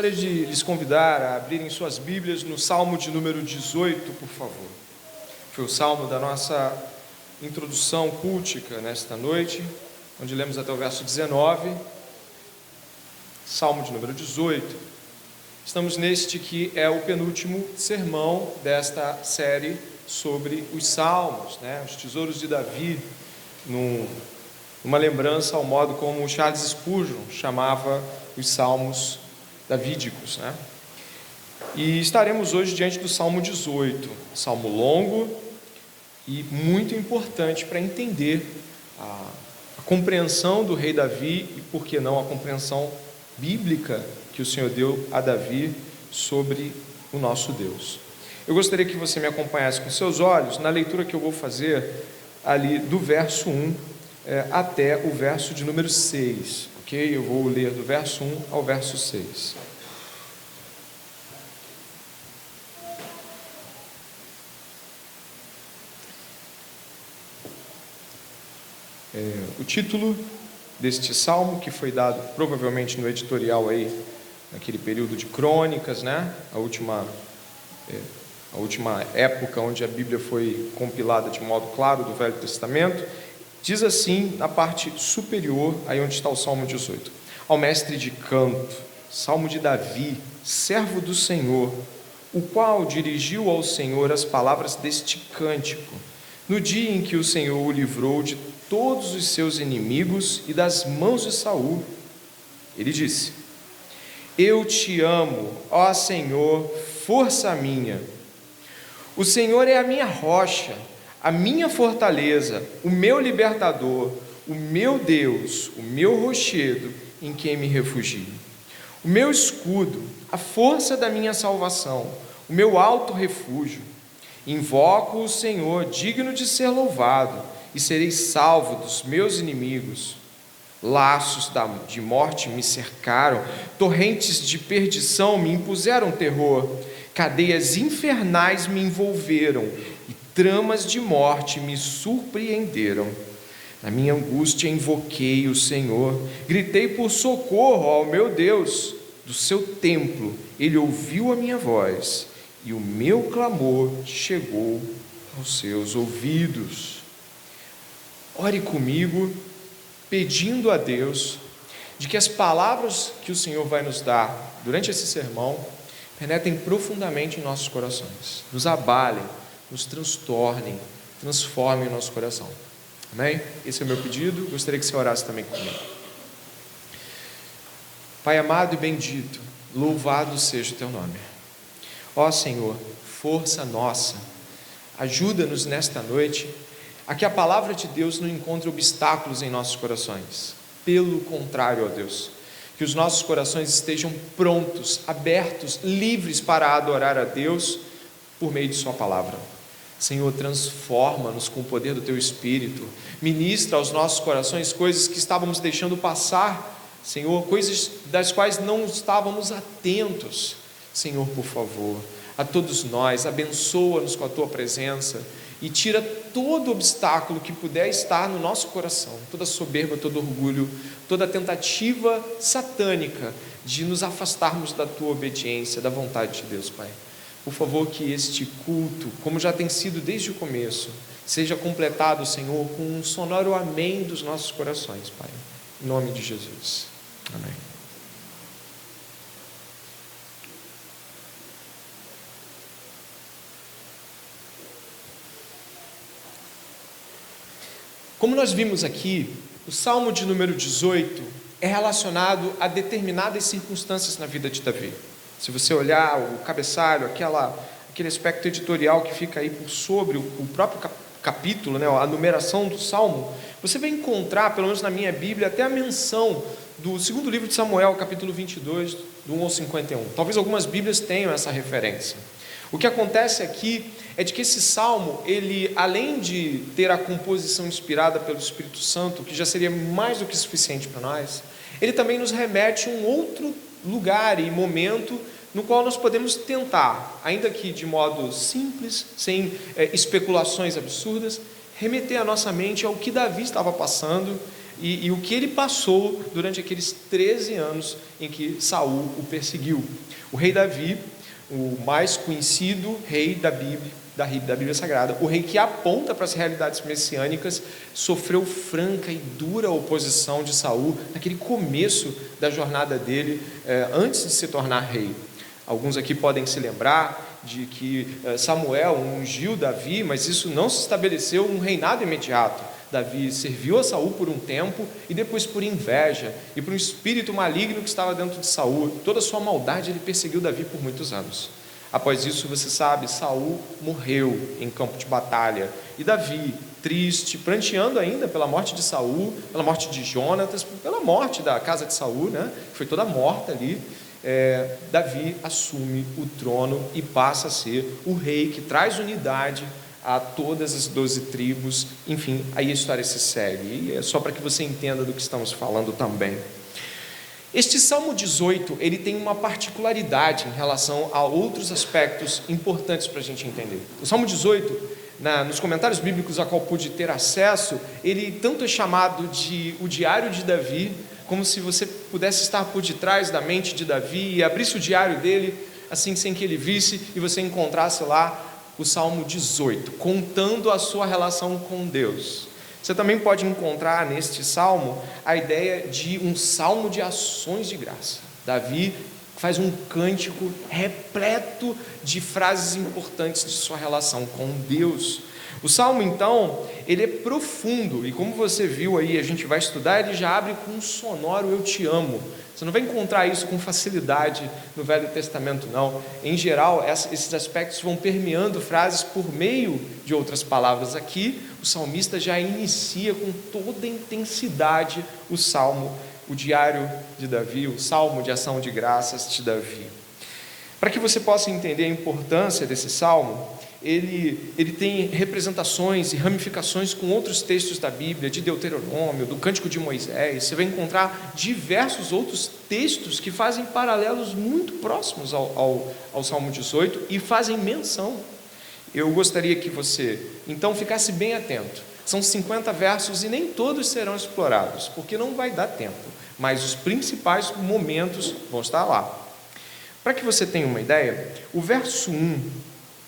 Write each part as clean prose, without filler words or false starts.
Gostaria de lhes convidar a abrirem suas Bíblias no Salmo de número 18, por favor. Foi o salmo da nossa introdução cultica nesta noite, onde lemos até o verso 19. Salmo de número 18. Estamos neste que é o penúltimo sermão desta série sobre os salmos, os tesouros de Davi, numa lembrança ao modo como Charles Spurgeon chamava os salmos davídicos. E estaremos hoje diante do Salmo 18, salmo longo e muito importante para entender a compreensão do rei Davi e, por que não, a compreensão bíblica que o Senhor deu a Davi sobre o nosso Deus. Eu gostaria que você me acompanhasse com seus olhos na leitura que eu vou fazer ali do verso 1 até o verso de número 6, ok? Eu vou ler do verso 1 ao verso 6. O título deste salmo, que foi dado provavelmente no editorial aí, naquele período de crônicas, a última época onde a Bíblia foi compilada de modo claro do Velho Testamento, diz assim, na parte superior, aí onde está o Salmo 18: ao mestre de canto, Salmo de Davi, servo do Senhor, o qual dirigiu ao Senhor as palavras deste cântico, no dia em que o Senhor o livrou de todos os seus inimigos e das mãos de Saul. Ele disse: eu te amo, ó Senhor, força minha. O Senhor é a minha rocha, a minha fortaleza, o meu libertador, o meu Deus, o meu rochedo, em quem me refugio. O meu escudo, a força da minha salvação, o meu alto refúgio. Invoco o Senhor, digno de ser louvado, e serei salvo dos meus inimigos. Laços de morte me cercaram, torrentes de perdição me impuseram terror, cadeias infernais me envolveram, e tramas de morte me surpreenderam. Na minha angústia invoquei o Senhor, gritei por socorro ao meu Deus. Do seu templo ele ouviu a minha voz, e o meu clamor chegou aos seus ouvidos. Ore comigo, pedindo a Deus de que as palavras que o Senhor vai nos dar durante esse sermão penetrem profundamente em nossos corações, nos abalem, nos transtornem, transformem o nosso coração. Amém? Esse é o meu pedido, gostaria que você orasse também comigo. Pai amado e bendito, louvado seja o teu nome. Ó Senhor, força nossa, ajuda-nos nesta noite a que a palavra de Deus não encontre obstáculos em nossos corações. Pelo contrário, ó Deus, que os nossos corações estejam prontos, abertos, livres para adorar a Deus por meio de sua palavra. Senhor, transforma-nos com o poder do teu Espírito, ministra aos nossos corações coisas que estávamos deixando passar, Senhor, coisas das quais não estávamos atentos. Senhor, por favor, a todos nós, abençoa-nos com a tua presença e tira todo obstáculo que puder estar no nosso coração, toda soberba, todo orgulho, toda tentativa satânica de nos afastarmos da tua obediência, da vontade de Deus, Pai. Por favor, que este culto, como já tem sido desde o começo, seja completado, Senhor, com um sonoro amém dos nossos corações, Pai. Em nome de Jesus. Amém. Como nós vimos aqui, o Salmo de número 18 é relacionado a circunstâncias na vida de Davi. Se você olhar o cabeçalho, aquele aspecto editorial que fica aí por sobre o próprio capítulo, a numeração do Salmo, você vai encontrar, pelo menos na minha Bíblia, até a menção do segundo livro de Samuel, capítulo 22, do 1 ao 51. Talvez algumas Bíblias tenham essa referência. O que acontece aqui é de que esse salmo, ele, além de ter a composição inspirada pelo Espírito Santo, que já seria mais do que suficiente para nós, ele também nos remete a um outro lugar e momento no qual nós podemos tentar, ainda que de modo simples, sem especulações absurdas, remeter a nossa mente ao que Davi estava passando e o que ele passou durante aqueles 13 anos em que Saul o perseguiu. O rei Davi, o mais conhecido rei da Bíblia Sagrada, o rei que aponta para as realidades messiânicas, sofreu franca e dura oposição de Saul naquele começo da jornada dele, antes de se tornar rei. Alguns aqui podem se lembrar de que Samuel ungiu Davi, mas isso não se estabeleceu um reinado imediato. Davi serviu a Saul por um tempo e depois, por inveja e por um espírito maligno que estava dentro de Saul, toda a sua maldade, ele perseguiu Davi por muitos anos. Após isso, você sabe, Saul morreu em campo de batalha e Davi, triste, pranteando ainda pela morte de Saul, pela morte de Jonatas, pela morte da casa de Saul, né, que foi toda morta ali, Davi assume o trono e passa a ser o rei que traz unidade a todas as 12 tribos. Enfim, aí a história se segue, e é só para que você entenda do que estamos falando também. Este Salmo 18, ele tem uma particularidade em relação a outros aspectos importantes para a gente entender. O Salmo 18, nos comentários bíblicos a qual pude ter acesso, ele tanto é chamado de o diário de Davi, como se você pudesse estar por detrás da mente de Davi e abrisse o diário dele, assim, sem que ele visse, e você encontrasse lá o Salmo 18, contando a sua relação com Deus. Você também pode encontrar neste salmo a ideia de um salmo de ações de graça. Davi faz um cântico repleto de frases importantes de sua relação com Deus. O salmo, então, ele é profundo, e como você viu aí, a gente vai estudar, ele já abre com um sonoro "eu te amo". Você não vai encontrar isso com facilidade no Velho Testamento, não. Em geral, esses aspectos vão permeando frases por meio de outras palavras. Aqui, o salmista já inicia com toda a intensidade o salmo, o diário de Davi, o salmo de ação de graças de Davi. Para que você possa entender a importância desse salmo, ele tem representações e ramificações com outros textos da Bíblia, de Deuteronômio, do Cântico de Moisés. Você vai encontrar diversos outros textos que fazem paralelos muito próximos ao Salmo 18 e fazem menção. Eu gostaria que você, então, ficasse bem atento. São 50 versos e nem todos serão explorados, porque não vai dar tempo, mas os principais momentos vão estar lá. Para que você tenha uma ideia, o verso 1...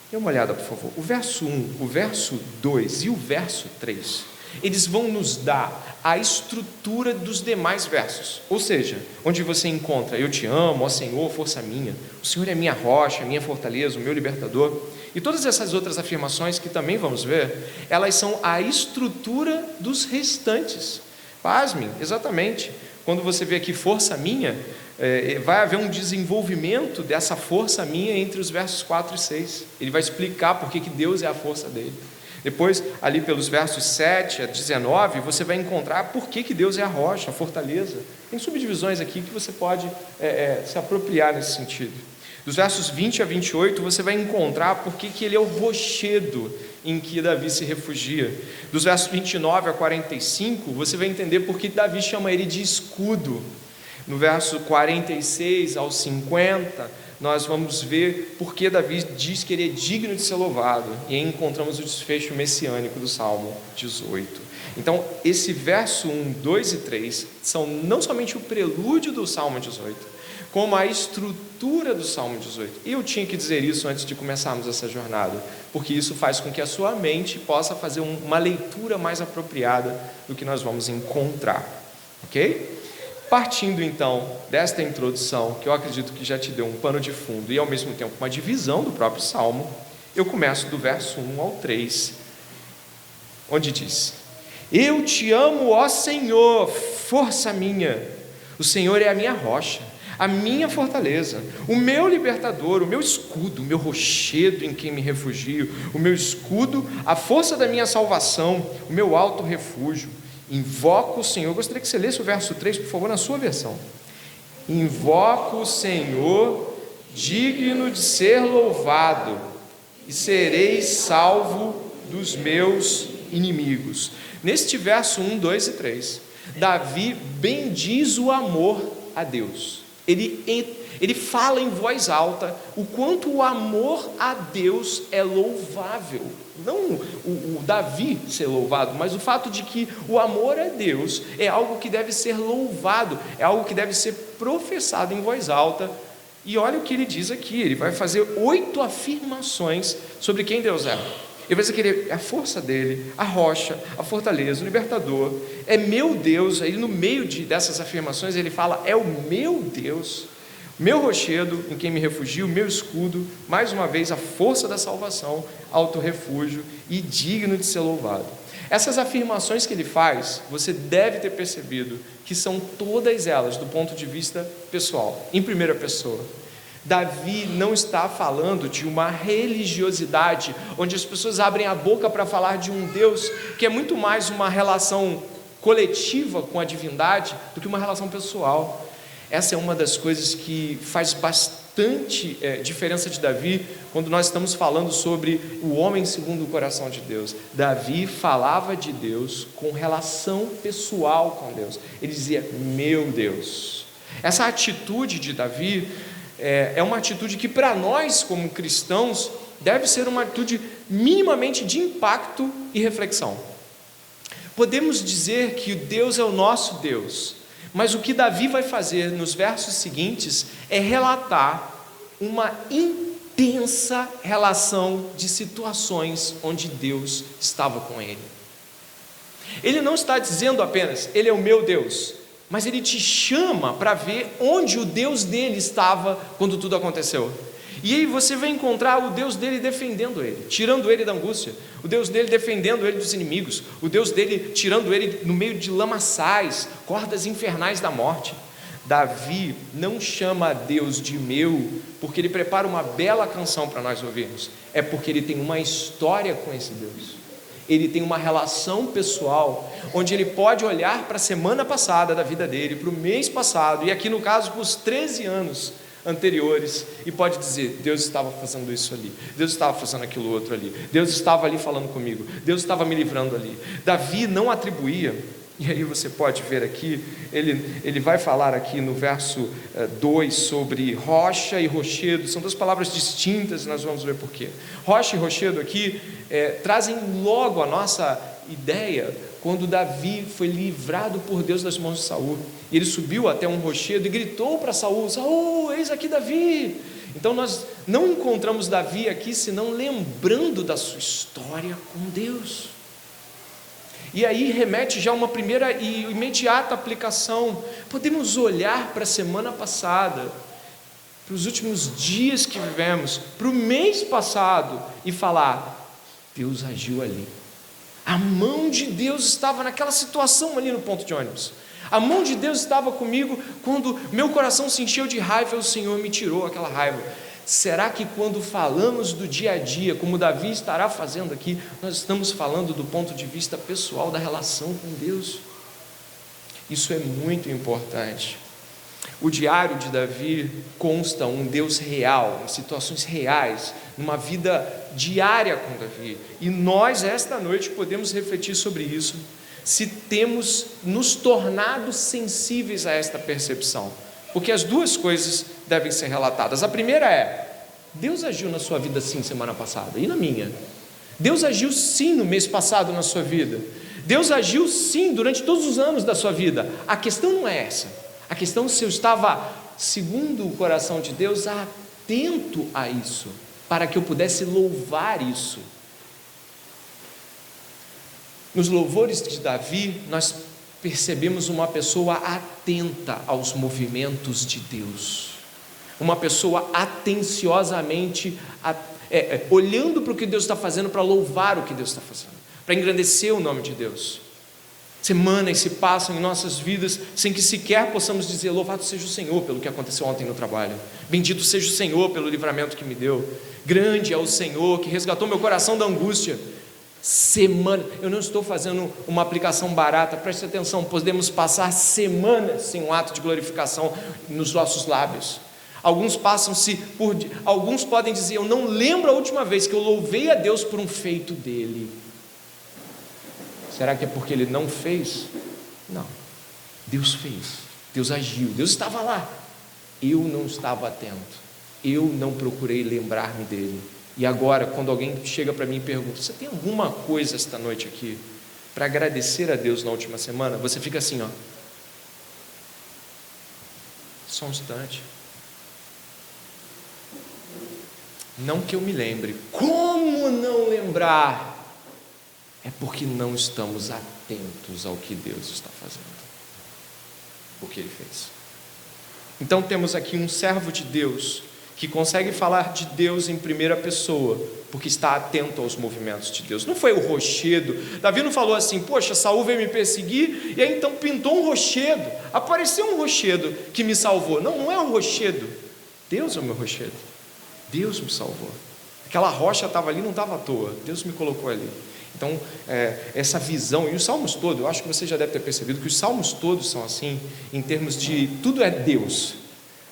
Dê uma olhada, por favor. O verso 1, o verso 2 e o verso 3, eles vão nos dar a estrutura dos demais versos. Ou seja, onde você encontra "eu te amo, ó Senhor, força minha", "o Senhor é minha rocha, minha fortaleza, o meu libertador", e todas essas outras afirmações que também vamos ver, elas são a estrutura dos restantes. Pasmem, exatamente. Quando você vê aqui "força minha", vai haver um desenvolvimento dessa força minha entre os versos 4 e 6. Ele vai explicar por que Deus é a força dele. Depois, ali pelos versos 7 a 19, você vai encontrar por que Deus é a rocha, a fortaleza. Tem subdivisões aqui que você pode se apropriar nesse sentido. Dos versos 20 a 28, você vai encontrar por que ele é o rochedo em que Davi se refugia. Dos versos 29 a 45, você vai entender por que Davi chama ele de escudo. No verso 46 ao 50, nós vamos ver por que Davi diz que ele é digno de ser louvado, e aí encontramos o desfecho messiânico do Salmo 18. Então, esse verso 1, 2 e 3 são não somente o prelúdio do Salmo 18, como a estrutura do Salmo 18. E eu tinha que dizer isso antes de começarmos essa jornada, porque isso faz com que a sua mente possa fazer uma leitura mais apropriada do que nós vamos encontrar, ok? Partindo então desta introdução, que eu acredito que já te deu um pano de fundo e ao mesmo tempo uma divisão do próprio Salmo, eu começo do verso 1 ao 3, onde diz: "Eu te amo, ó Senhor, força minha, o Senhor é a minha rocha, a minha fortaleza, o meu libertador, o meu escudo, o meu rochedo em quem me refugio, o meu escudo, a força da minha salvação, o meu alto refúgio. Invoco o Senhor." Eu gostaria que você lesse o verso 3, por favor, na sua versão. "Invoco o Senhor, digno de ser louvado, e serei salvo dos meus inimigos." Neste verso 1, 2 e 3, Davi bendiz o amor a Deus. Ele fala em voz alta o quanto o amor a Deus é louvável. Não o Davi ser louvado, mas o fato de que o amor a Deus é algo que deve ser louvado, é algo que deve ser professado em voz alta. E olha o que ele diz aqui, ele vai fazer 8 afirmações sobre quem Deus é. Ele vai dizer que ele é a força dele, a rocha, a fortaleza, o libertador, é meu Deus. Aí no meio dessas afirmações ele fala, é o meu Deus, meu rochedo em quem me refugio, meu escudo, mais uma vez a força da salvação, alto refúgio e digno de ser louvado. Essas afirmações que ele faz, você deve ter percebido que são todas elas do ponto de vista pessoal, em primeira pessoa. Davi não está falando de uma religiosidade, onde as pessoas abrem a boca para falar de um Deus que é muito mais uma relação coletiva com a divindade do que uma relação pessoal. Essa é uma das coisas que faz bastante diferença de Davi, quando nós estamos falando sobre o homem segundo o coração de Deus. Davi falava de Deus com relação pessoal com Deus, ele dizia, meu Deus. Essa atitude de Davi é uma atitude que para nós como cristãos deve ser uma atitude minimamente de impacto e reflexão. Podemos dizer que Deus é o nosso Deus, mas o que Davi vai fazer nos versos seguintes é relatar uma intensa relação de situações onde Deus estava com ele. Ele não está dizendo apenas, ele é o meu Deus, mas ele te chama para ver onde o Deus dele estava quando tudo aconteceu. E aí você vai encontrar o Deus dele defendendo ele, tirando ele da angústia, o Deus dele defendendo ele dos inimigos, o Deus dele tirando ele no meio de lamaçais, cordas infernais da morte. Davi não chama a Deus de meu, porque ele prepara uma bela canção para nós ouvirmos, é porque ele tem uma história com esse Deus. Ele tem uma relação pessoal, onde ele pode olhar para a semana passada da vida dele, para o mês passado, e aqui no caso para os 13 anos anteriores, e pode dizer, Deus estava fazendo isso ali, Deus estava fazendo aquilo outro ali, Deus estava ali falando comigo, Deus estava me livrando ali. Davi não atribuía, e aí você pode ver aqui, ele vai falar aqui no verso 2 sobre rocha e rochedo, são duas palavras distintas, nós vamos ver porquê. Rocha e rochedo aqui trazem logo a nossa ideia, quando Davi foi livrado por Deus das mãos de Saul, e ele subiu até um rochedo e gritou para Saul, Saul, eis aqui Davi. Então nós não encontramos Davi aqui, senão lembrando da sua história com Deus. E aí remete já a uma primeira e imediata aplicação. Podemos olhar para a semana passada, para os últimos dias que vivemos, para o mês passado e falar, Deus agiu ali. A mão de Deus estava naquela situação ali no ponto de ônibus. A mão de Deus estava comigo quando meu coração se encheu de raiva, o Senhor me tirou aquela raiva. Será que quando falamos do dia a dia, como Davi estará fazendo aqui, nós estamos falando do ponto de vista pessoal da relação com Deus? Isso é muito importante. O diário de Davi consta um Deus real, em situações reais, numa vida diária com Davi. E nós, esta noite, podemos refletir sobre isso, se temos nos tornado sensíveis a esta percepção. Porque as duas coisas devem ser relatadas. A primeira é, Deus agiu na sua vida sim semana passada, e na minha. Deus agiu sim no mês passado na sua vida. Deus agiu sim durante todos os anos da sua vida. A questão não é essa. A questão é se eu estava, segundo o coração de Deus, atento a isso, para que eu pudesse louvar isso. Nos louvores de Davi, nós percebemos uma pessoa atenta aos movimentos de Deus, uma pessoa atenciosamente olhando para o que Deus está fazendo, para louvar o que Deus está fazendo, para engrandecer o nome de Deus. Semanas se passam em nossas vidas sem que sequer possamos dizer, louvado seja o Senhor pelo que aconteceu ontem no trabalho, bendito seja o Senhor pelo livramento que me deu, grande é o Senhor que resgatou meu coração da angústia. Eu não estou fazendo uma aplicação barata, preste atenção, podemos passar semanas sem um ato de glorificação nos nossos lábios. Alguns podem dizer, eu não lembro a última vez que eu louvei a Deus por um feito dele. Será que é porque ele não fez? Não, Deus fez, Deus agiu, Deus estava lá. eu não estava atento, eu não procurei lembrar-me dele. E agora, quando alguém chega para mim e pergunta: você tem alguma coisa esta noite aqui para agradecer a Deus na última semana? Você fica assim, ó, só um instante. Não que eu me lembre. Como não lembrar? É porque não estamos atentos ao que Deus está fazendo, o que Ele fez. Então temos aqui um servo de Deus que consegue falar de Deus em primeira pessoa, porque está atento aos movimentos de Deus. Não foi o rochedo. Davi não falou assim: poxa, Saul veio me perseguir, e aí então pintou um rochedo, apareceu um rochedo que me salvou. Não, não é o rochedo. Deus é o meu rochedo. Deus me salvou. Aquela rocha estava ali, não estava à toa. Deus me colocou ali. Então, essa visão, e os salmos todos, eu acho que você já deve ter percebido que os salmos todos são assim, em termos de tudo é Deus.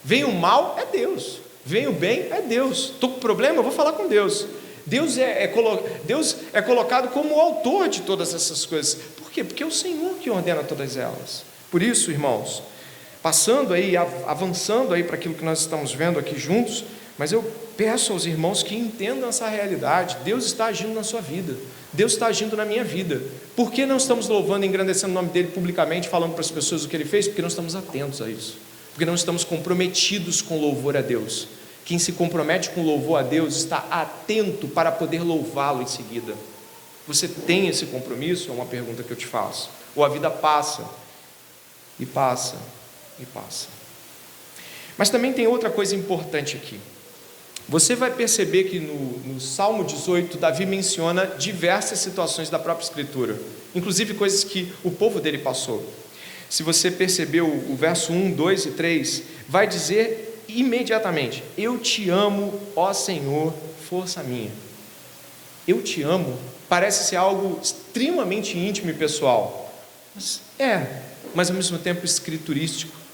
Vem o mal, é Deus. Vem o bem, é Deus. Estou com problema, eu vou falar com Deus. Deus é colocado como o autor de todas essas coisas. Por quê? Porque é o Senhor que ordena todas elas. Por isso, irmãos, passando aí, avançando aí para aquilo que nós estamos vendo aqui juntos, mas eu peço aos irmãos que entendam essa realidade. Deus está agindo na sua vida, Deus está agindo na minha vida. Por que não estamos louvando e engrandecendo o nome dele publicamente, falando para as pessoas o que ele fez? Porque não estamos atentos a isso, porque não estamos comprometidos com louvor a Deus. Quem se compromete com louvor a Deus está atento para poder louvá-lo em seguida. Você tem esse compromisso? É uma pergunta que eu te faço. Ou a vida passa e passa e passa. Mas também tem outra coisa importante aqui. Você vai perceber que no Salmo 18, Davi menciona diversas situações da própria Escritura, inclusive coisas que o povo dele passou. Se você percebeu o verso 1, 2 e 3, vai dizer imediatamente: eu te amo, ó Senhor, força minha. Eu te amo parece ser algo extremamente íntimo e pessoal, mas ao mesmo tempo escriturístico.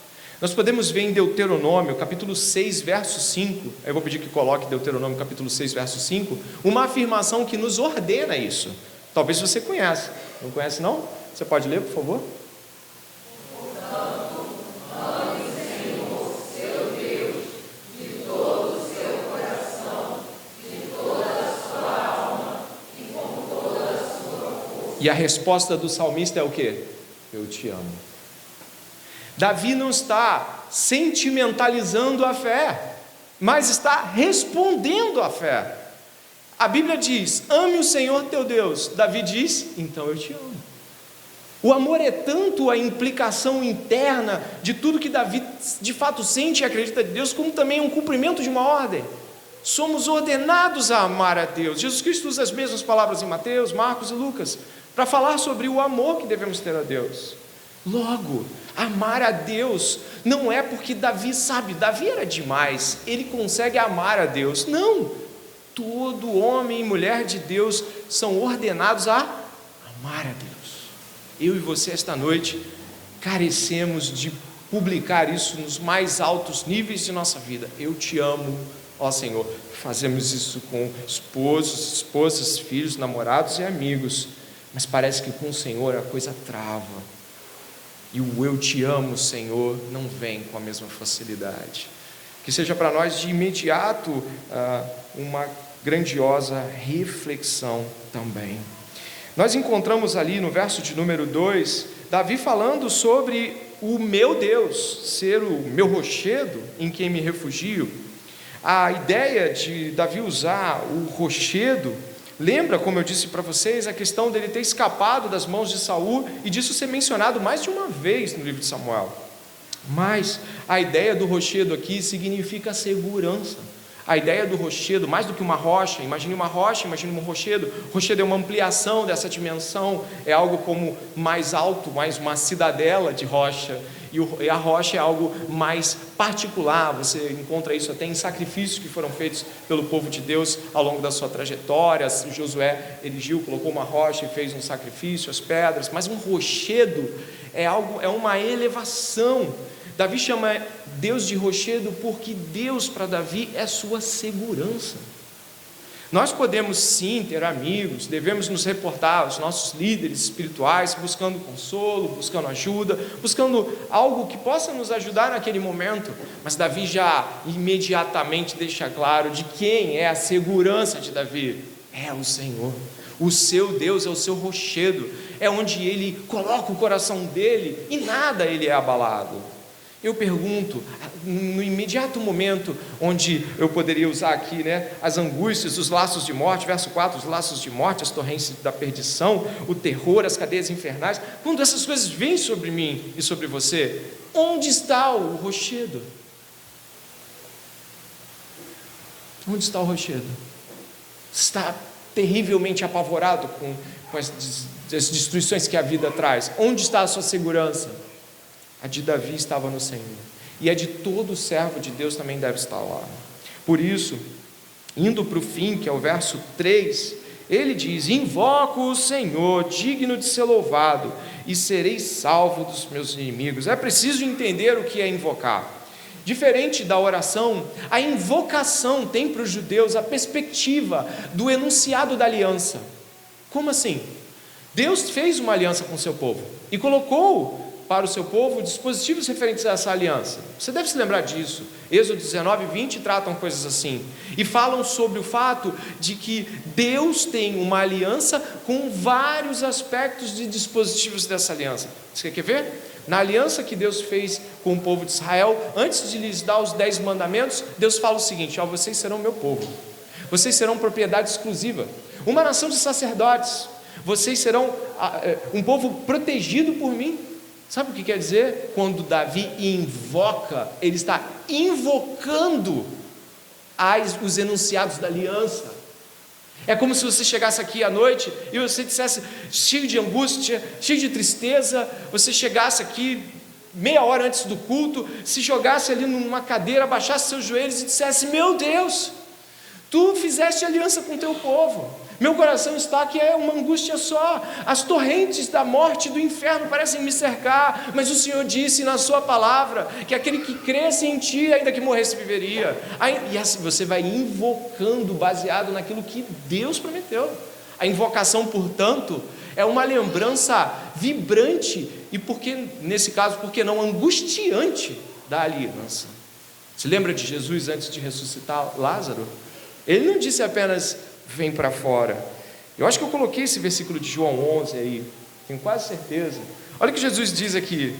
Nós podemos ver em Deuteronômio, capítulo 6, verso 5, eu vou pedir que coloque Deuteronômio, capítulo 6, verso 5, uma afirmação que nos ordena isso. Talvez você conheça. Não conhece não? Você pode ler, por favor? Portanto, ame o Senhor, seu Deus, de todo o seu coração, de toda a sua alma e com toda a sua força. E a resposta do salmista é o quê? Eu te amo. Davi não está sentimentalizando a fé, mas está respondendo à fé. A Bíblia diz: ame o Senhor teu Deus. Davi diz: então eu te amo. O amor é tanto a implicação interna de tudo que Davi de fato sente e acredita em Deus, como também um cumprimento de uma ordem. Somos ordenados a amar a Deus. Jesus Cristo usa as mesmas palavras em Mateus, Marcos e Lucas, para falar sobre o amor que devemos ter a Deus. Logo, amar a Deus não é porque Davi era demais, ele consegue amar a Deus. Não, todo homem e mulher de Deus são ordenados a amar a Deus. Eu e você esta noite carecemos de publicar isso nos mais altos níveis de nossa vida. Eu te amo, ó Senhor. Fazemos isso com esposos, esposas, filhos, namorados e amigos, mas parece que com o Senhor a coisa trava. E o eu te amo, Senhor, não vem com a mesma facilidade. Que seja para nós de imediato uma grandiosa reflexão também. Nós encontramos ali no verso de número 2, Davi falando sobre o meu Deus ser o meu rochedo em quem me refugio. A ideia de Davi usar o rochedo lembra, como eu disse para vocês, a questão dele ter escapado das mãos de Saul e disso ser mencionado mais de uma vez no livro de Samuel. Mas a ideia do rochedo aqui significa segurança. A ideia do rochedo, mais do que uma rocha, imagine uma rocha, imagine um rochedo. Rochedo é uma ampliação dessa dimensão, é algo como mais alto, mais uma cidadela de rocha. E a rocha é algo mais particular. Você encontra isso até em sacrifícios que foram feitos pelo povo de Deus ao longo da sua trajetória. Josué erigiu, colocou uma rocha e fez um sacrifício, as pedras. Mas um rochedo é uma elevação. Davi chama Deus de rochedo porque Deus para Davi é sua segurança. Nós podemos sim ter amigos, devemos nos reportar aos nossos líderes espirituais, buscando consolo, buscando ajuda, buscando algo que possa nos ajudar naquele momento. Mas Davi já imediatamente deixa claro de quem é a segurança de Davi. É o Senhor. O seu Deus é o seu rochedo, é onde ele coloca o coração dele e nada ele é abalado. Eu pergunto, no imediato momento onde eu poderia usar aqui, as angústias, os laços de morte, verso 4, os laços de morte, as torrentes da perdição, o terror, as cadeias infernais, quando essas coisas vêm sobre mim e sobre você, onde está o rochedo? Onde está o rochedo? Está terrivelmente apavorado com as destruições que a vida traz. Onde está a sua segurança? A de Davi estava no Senhor, e a de todo servo de Deus também deve estar lá. Por isso, indo para o fim, que é o verso 3, ele diz: invoco o Senhor, digno de ser louvado, e serei salvo dos meus inimigos. É preciso entender o que é invocar. Diferente da oração, a invocação tem para os judeus a perspectiva do enunciado da aliança. Como assim? Deus fez uma aliança com o seu povo e colocou para o seu povo dispositivos referentes a essa aliança. Você deve se lembrar disso. Êxodo 19 e 20 tratam coisas assim, e falam sobre o fato de que Deus tem uma aliança com vários aspectos de dispositivos dessa aliança. Você quer ver? Na aliança que Deus fez com o povo de Israel, antes de lhes dar os 10 mandamentos, Deus fala o seguinte: vocês serão meu povo, vocês serão propriedade exclusiva, uma nação de sacerdotes, vocês serão um povo protegido por mim. Sabe o que quer dizer? Quando Davi invoca, ele está invocando os enunciados da aliança. É como se você chegasse aqui à noite e você dissesse, cheio de angústia, cheio de tristeza, você chegasse aqui meia hora antes do culto, se jogasse ali numa cadeira, abaixasse seus joelhos e dissesse: meu Deus, tu fizeste aliança com o teu povo, meu coração está que é uma angústia só, as torrentes da morte e do inferno parecem me cercar, mas o Senhor disse na sua palavra que aquele que cresce em ti, ainda que morresse, viveria. E assim você vai invocando baseado naquilo que Deus prometeu. A invocação, portanto, é uma lembrança vibrante e, nesse caso, por que não angustiante da aliança. Se lembra de Jesus antes de ressuscitar Lázaro? Ele não disse apenas: vem para fora. Eu acho que eu coloquei esse versículo de João 11 aí, tenho quase certeza. Olha o que Jesus diz aqui: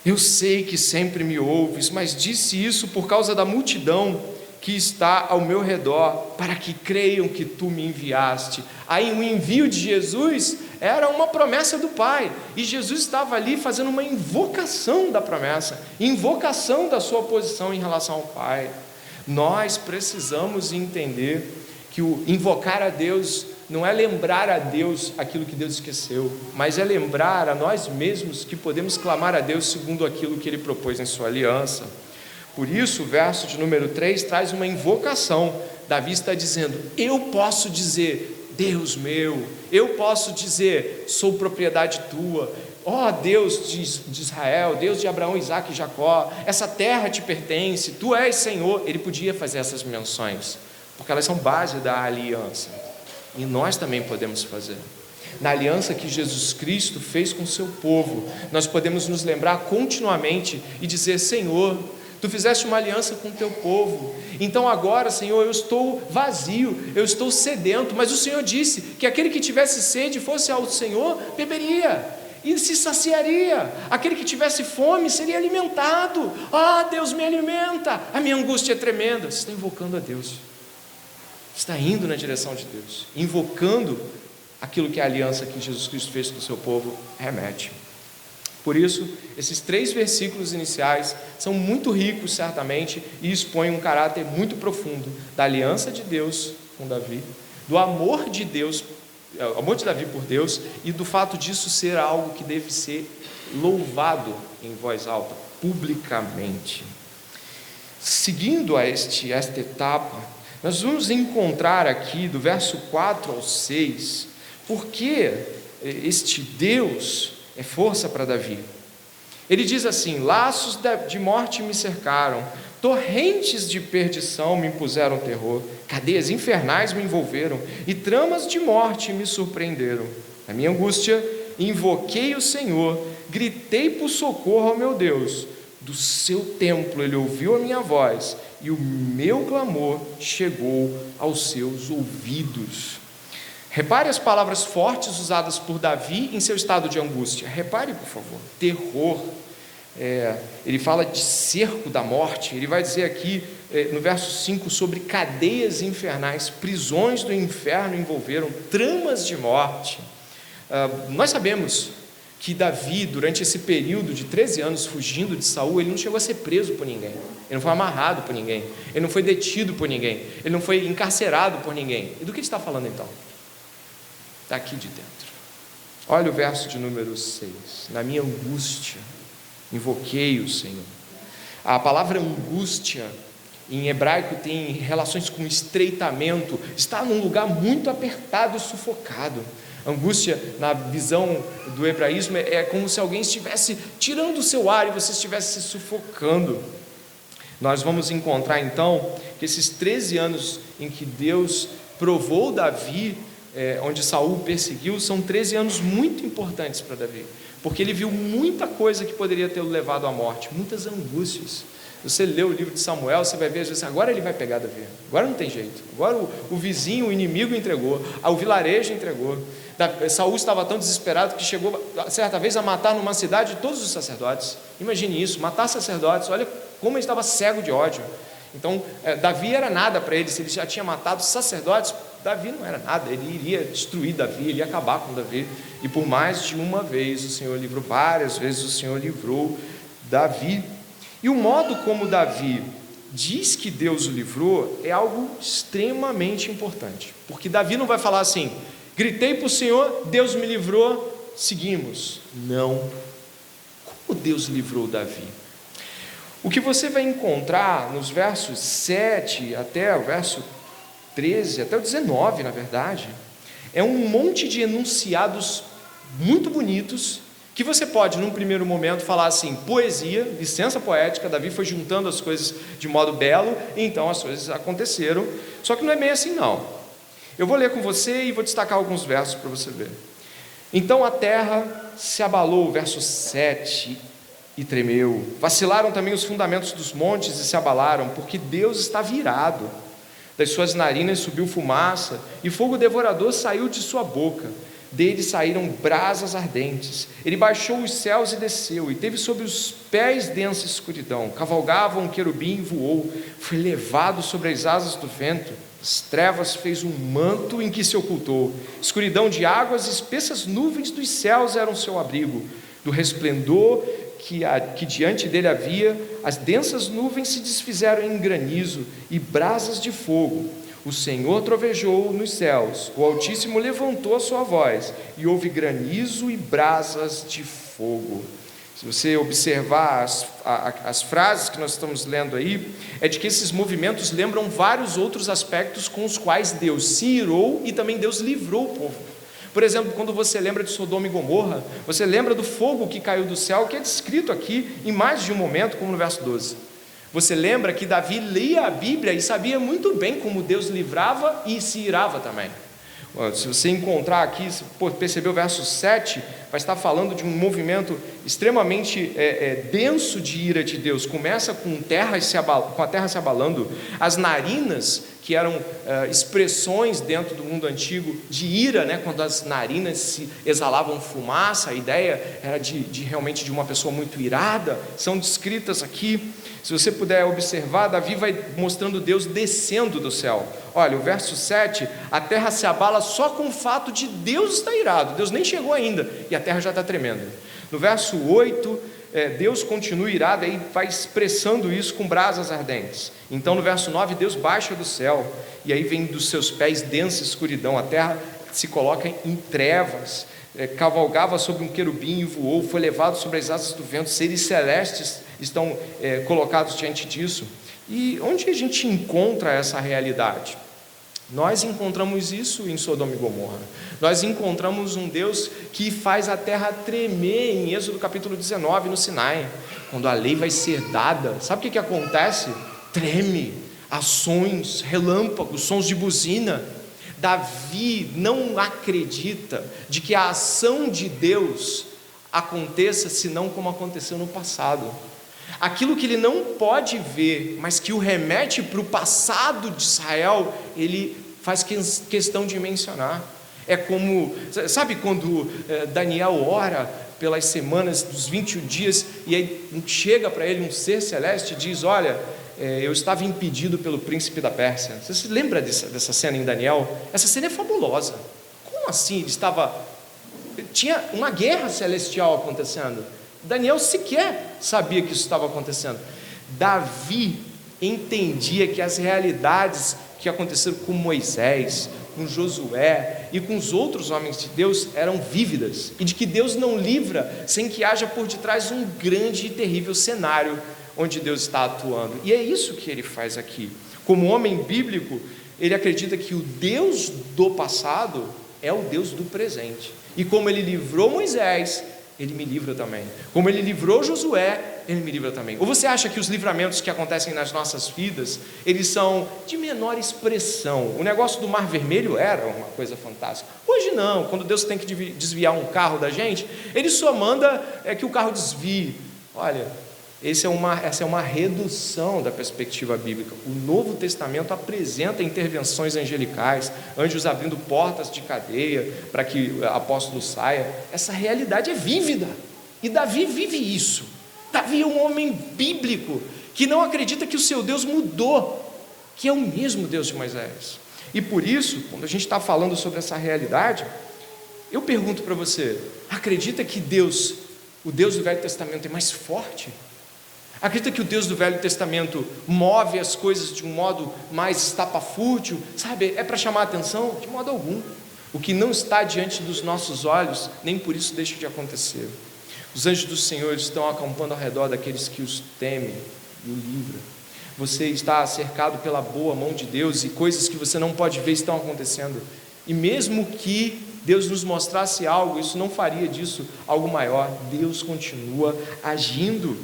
eu sei que sempre me ouves, mas disse isso por causa da multidão que está ao meu redor, para que creiam que tu me enviaste. Aí o envio de Jesus era uma promessa do Pai, e Jesus estava ali fazendo uma invocação da promessa, invocação da sua posição em relação ao Pai. Nós precisamos entender que o invocar a Deus não é lembrar a Deus aquilo que Deus esqueceu, mas é lembrar a nós mesmos que podemos clamar a Deus segundo aquilo que Ele propôs em sua aliança. Por isso, o verso de número 3 traz uma invocação. Davi está dizendo: eu posso dizer, Deus meu, eu posso dizer, sou propriedade tua, ó Deus de Israel, Deus de Abraão, Isaque e Jacó, essa terra te pertence, tu és Senhor. Ele podia fazer essas menções, porque elas são base da aliança, e nós também podemos fazer. Na aliança que Jesus Cristo fez com o seu povo, nós podemos nos lembrar continuamente e dizer: Senhor, tu fizeste uma aliança com o teu povo, então agora, Senhor, eu estou vazio, eu estou sedento, mas o Senhor disse que aquele que tivesse sede, fosse ao Senhor, beberia e se saciaria, aquele que tivesse fome seria alimentado. Deus me alimenta, a minha angústia é tremenda. Você está invocando a Deus, está indo na direção de Deus, invocando aquilo que a aliança que Jesus Cristo fez com o seu povo remete. Por isso, esses 3 versículos iniciais são muito ricos, certamente, e expõem um caráter muito profundo da aliança de Deus com Davi, do amor de Deus, amor de Davi por Deus, e do fato disso ser algo que deve ser louvado em voz alta, publicamente. Seguindo esta etapa, nós vamos encontrar aqui, do verso 4 ao 6, porque este Deus é força para Davi. Ele diz assim: laços de morte me cercaram, torrentes de perdição me impuseram terror, cadeias infernais me envolveram e tramas de morte me surpreenderam. Na minha angústia, invoquei o Senhor, gritei por socorro ao meu Deus. Do seu templo ele ouviu a minha voz e o meu clamor chegou aos seus ouvidos. Repare as palavras fortes usadas por Davi em seu estado de angústia. Repare, por favor: terror. Ele fala de cerco da morte. Ele vai dizer aqui no verso 5 sobre cadeias infernais, prisões do inferno envolveram, tramas de morte. Nós sabemos que Davi, durante esse período de 13 anos fugindo de Saul, ele não chegou a ser preso por ninguém, ele não foi amarrado por ninguém, ele não foi detido por ninguém, ele não foi encarcerado por ninguém. E do que ele está falando então? Está aqui de dentro. Olha o verso de número 6: na minha angústia invoquei o Senhor. A palavra angústia em hebraico tem relações com estreitamento, está num lugar muito apertado e sufocado. Angústia, na visão do hebraísmo, é como se alguém estivesse tirando o seu ar e você estivesse se sufocando. Nós vamos encontrar então que esses 13 anos em que Deus provou Davi, onde Saul o perseguiu, são 13 anos muito importantes para Davi, porque ele viu muita coisa que poderia ter o levado à morte, muitas angústias. Você lê o livro de Samuel, você vai ver, às vezes, agora ele vai pegar Davi, agora não tem jeito, agora o vizinho, o inimigo entregou, o vilarejo entregou. Saul estava tão desesperado que chegou certa vez a matar numa cidade todos os sacerdotes. Imagine isso, matar sacerdotes, olha como ele estava cego de ódio. Então Davi era nada para ele, se ele já tinha matado sacerdotes, Davi não era nada, ele iria destruir Davi, ele ia acabar com Davi. E por mais de uma vez o Senhor livrou, várias vezes o Senhor livrou Davi. E o modo como Davi diz que Deus o livrou é algo extremamente importante, porque Davi não vai falar assim: gritei para o Senhor, Deus me livrou, seguimos. Não. Como Deus livrou Davi? O que você vai encontrar nos versos 7 até o verso 13, até o 19, na verdade, é um monte de enunciados muito bonitos, que você pode, num primeiro momento, falar assim: poesia, licença poética, Davi foi juntando as coisas de modo belo, e então as coisas aconteceram. Só que não é bem assim, não. Eu vou ler com você e vou destacar alguns versos para você ver. Então a terra se abalou, verso 7, e tremeu. Vacilaram também os fundamentos dos montes e se abalaram, porque Deus está virado. Das suas narinas subiu fumaça, e fogo devorador saiu de sua boca. Dele saíram brasas ardentes. Ele baixou os céus e desceu, e teve sobre os pés densa escuridão. Cavalgava um querubim e voou, foi levado sobre as asas do vento. As trevas fez um manto em que se ocultou. Escuridão de águas e espessas nuvens dos céus eram seu abrigo. Do resplendor que diante dele havia, as densas nuvens se desfizeram em granizo e brasas de fogo. O Senhor trovejou nos céus, o Altíssimo levantou a sua voz, e houve granizo e brasas de fogo. Se você observar as frases que nós estamos lendo aí, é de que esses movimentos lembram vários outros aspectos com os quais Deus se irou e também Deus livrou o povo. Por exemplo, quando você lembra de Sodoma e Gomorra, você lembra do fogo que caiu do céu, que é descrito aqui em mais de um momento, como no verso 12. Você lembra que Davi lia a Bíblia e sabia muito bem como Deus livrava e se irava também. Se você encontrar aqui, perceber o verso 7, vai estar falando de um movimento extremamente denso de ira de Deus. Começa com a terra se abalando, as narinas, que eram expressões dentro do mundo antigo de ira, né? Quando as narinas se exalavam fumaça, a ideia era realmente de uma pessoa muito irada, são descritas aqui. Se você puder observar, Davi vai mostrando Deus descendo do céu. Olha, o verso 7, a terra se abala só com o fato de Deus estar irado, Deus nem chegou ainda, e a terra já está tremendo. No verso 8, Deus continua irado, e vai expressando isso com brasas ardentes. Então no verso 9, Deus baixa do céu, e aí vem dos seus pés densa escuridão, a terra se coloca em trevas, cavalgava sobre um querubim e voou, foi levado sobre as asas do vento, seres celestes estão colocados diante disso. E onde a gente encontra essa realidade? Nós encontramos isso em Sodoma e Gomorra. Nós encontramos um Deus que faz a terra tremer em Êxodo capítulo 19, no Sinai. Quando a lei vai ser dada, sabe o que acontece? Treme, ações, relâmpagos, sons de buzina. Davi não acredita de que a ação de Deus aconteça senão como aconteceu no passado. Aquilo que ele não pode ver, mas que o remete para o passado de Israel, ele faz questão de mencionar. É como, sabe quando Daniel ora pelas semanas dos 21 dias, e aí chega para ele um ser celeste e diz: olha, eu estava impedido pelo príncipe da Pérsia. Você se lembra dessa cena em Daniel? Essa cena é fabulosa. Como assim? Tinha uma guerra celestial acontecendo. Daniel sequer sabia que isso estava acontecendo. Davi entendia que as realidades que aconteceram com Moisés, com Josué e com os outros homens de Deus eram vívidas, e de que Deus não livra sem que haja por detrás um grande e terrível cenário onde Deus está atuando. E é isso que ele faz aqui. Como homem bíblico, ele acredita que o Deus do passado é o Deus do presente, e como ele livrou Moisés, ele me livra também. Como ele livrou Josué, ele me livra também. Ou você acha que os livramentos que acontecem nas nossas vidas, eles são de menor expressão? O negócio do Mar Vermelho era uma coisa fantástica. Hoje não. Quando Deus tem que desviar um carro da gente, ele só manda que o carro desvie. Olha, essa é uma redução da perspectiva bíblica. O Novo Testamento apresenta intervenções angelicais, anjos abrindo portas de cadeia para que o apóstolo saia. Essa realidade é vívida, e Davi vive isso. Davi é um homem bíblico que não acredita que o seu Deus mudou, que é o mesmo Deus de Moisés. E por isso, quando a gente está falando sobre essa realidade, eu pergunto para você: acredita que Deus, o Deus do Velho Testamento, é mais forte? Acredita que o Deus do Velho Testamento move as coisas de um modo mais estapafúrdio? Sabe, é para chamar a atenção? De modo algum. O que não está diante dos nossos olhos, nem por isso deixa de acontecer. Os anjos do Senhor estão acampando ao redor daqueles que os temem e o livram. Você está cercado pela boa mão de Deus, e coisas que você não pode ver estão acontecendo. E mesmo que Deus nos mostrasse algo, isso não faria disso algo maior. Deus continua agindo.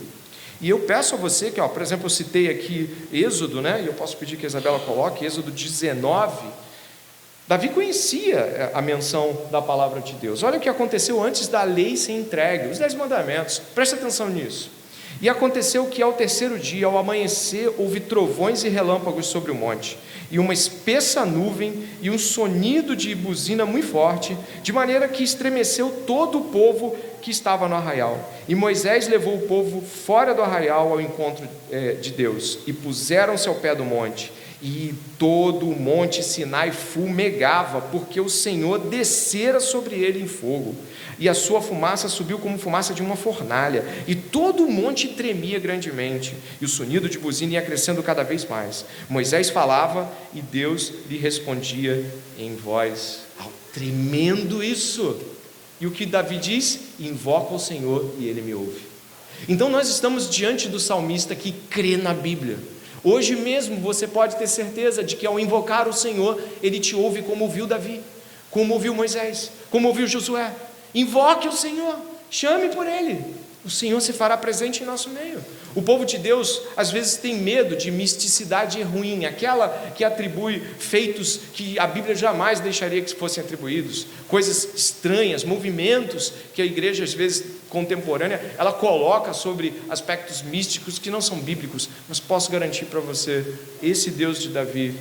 E eu peço a você que, por exemplo, eu citei aqui Êxodo, e eu posso pedir que a Isabela coloque Êxodo 19. Davi conhecia a menção da palavra de Deus. Olha o que aconteceu antes da lei ser entregue, os 10 mandamentos. Presta atenção nisso. E aconteceu que ao terceiro dia, ao amanhecer, houve trovões e relâmpagos sobre o monte, e uma espessa nuvem e um sonido de buzina muito forte, de maneira que estremeceu todo o povo que estava no arraial. E Moisés levou o povo fora do arraial ao encontro de Deus, e puseram-se ao pé do monte, e todo o monte Sinai fumegava, porque o Senhor descera sobre ele em fogo, e a sua fumaça subiu como fumaça de uma fornalha, e todo o monte tremia grandemente, e o sonido de buzina ia crescendo cada vez mais. Moisés falava e Deus lhe respondia em voz alta. Tremendo isso! E o que Davi diz? Invoca o Senhor e ele me ouve. Então nós estamos diante do salmista que crê na Bíblia. Hoje mesmo você pode ter certeza de que ao invocar o Senhor, ele te ouve como ouviu Davi, como ouviu Moisés, como ouviu Josué. Invoque o Senhor, chame por Ele, o Senhor se fará presente em nosso meio. O povo de Deus às vezes tem medo de misticidade ruim, aquela que atribui feitos que a Bíblia jamais deixaria que fossem atribuídos, coisas estranhas, movimentos que a igreja às vezes contemporânea, ela coloca sobre aspectos místicos que não são bíblicos. Mas posso garantir para você, esse Deus de Davi,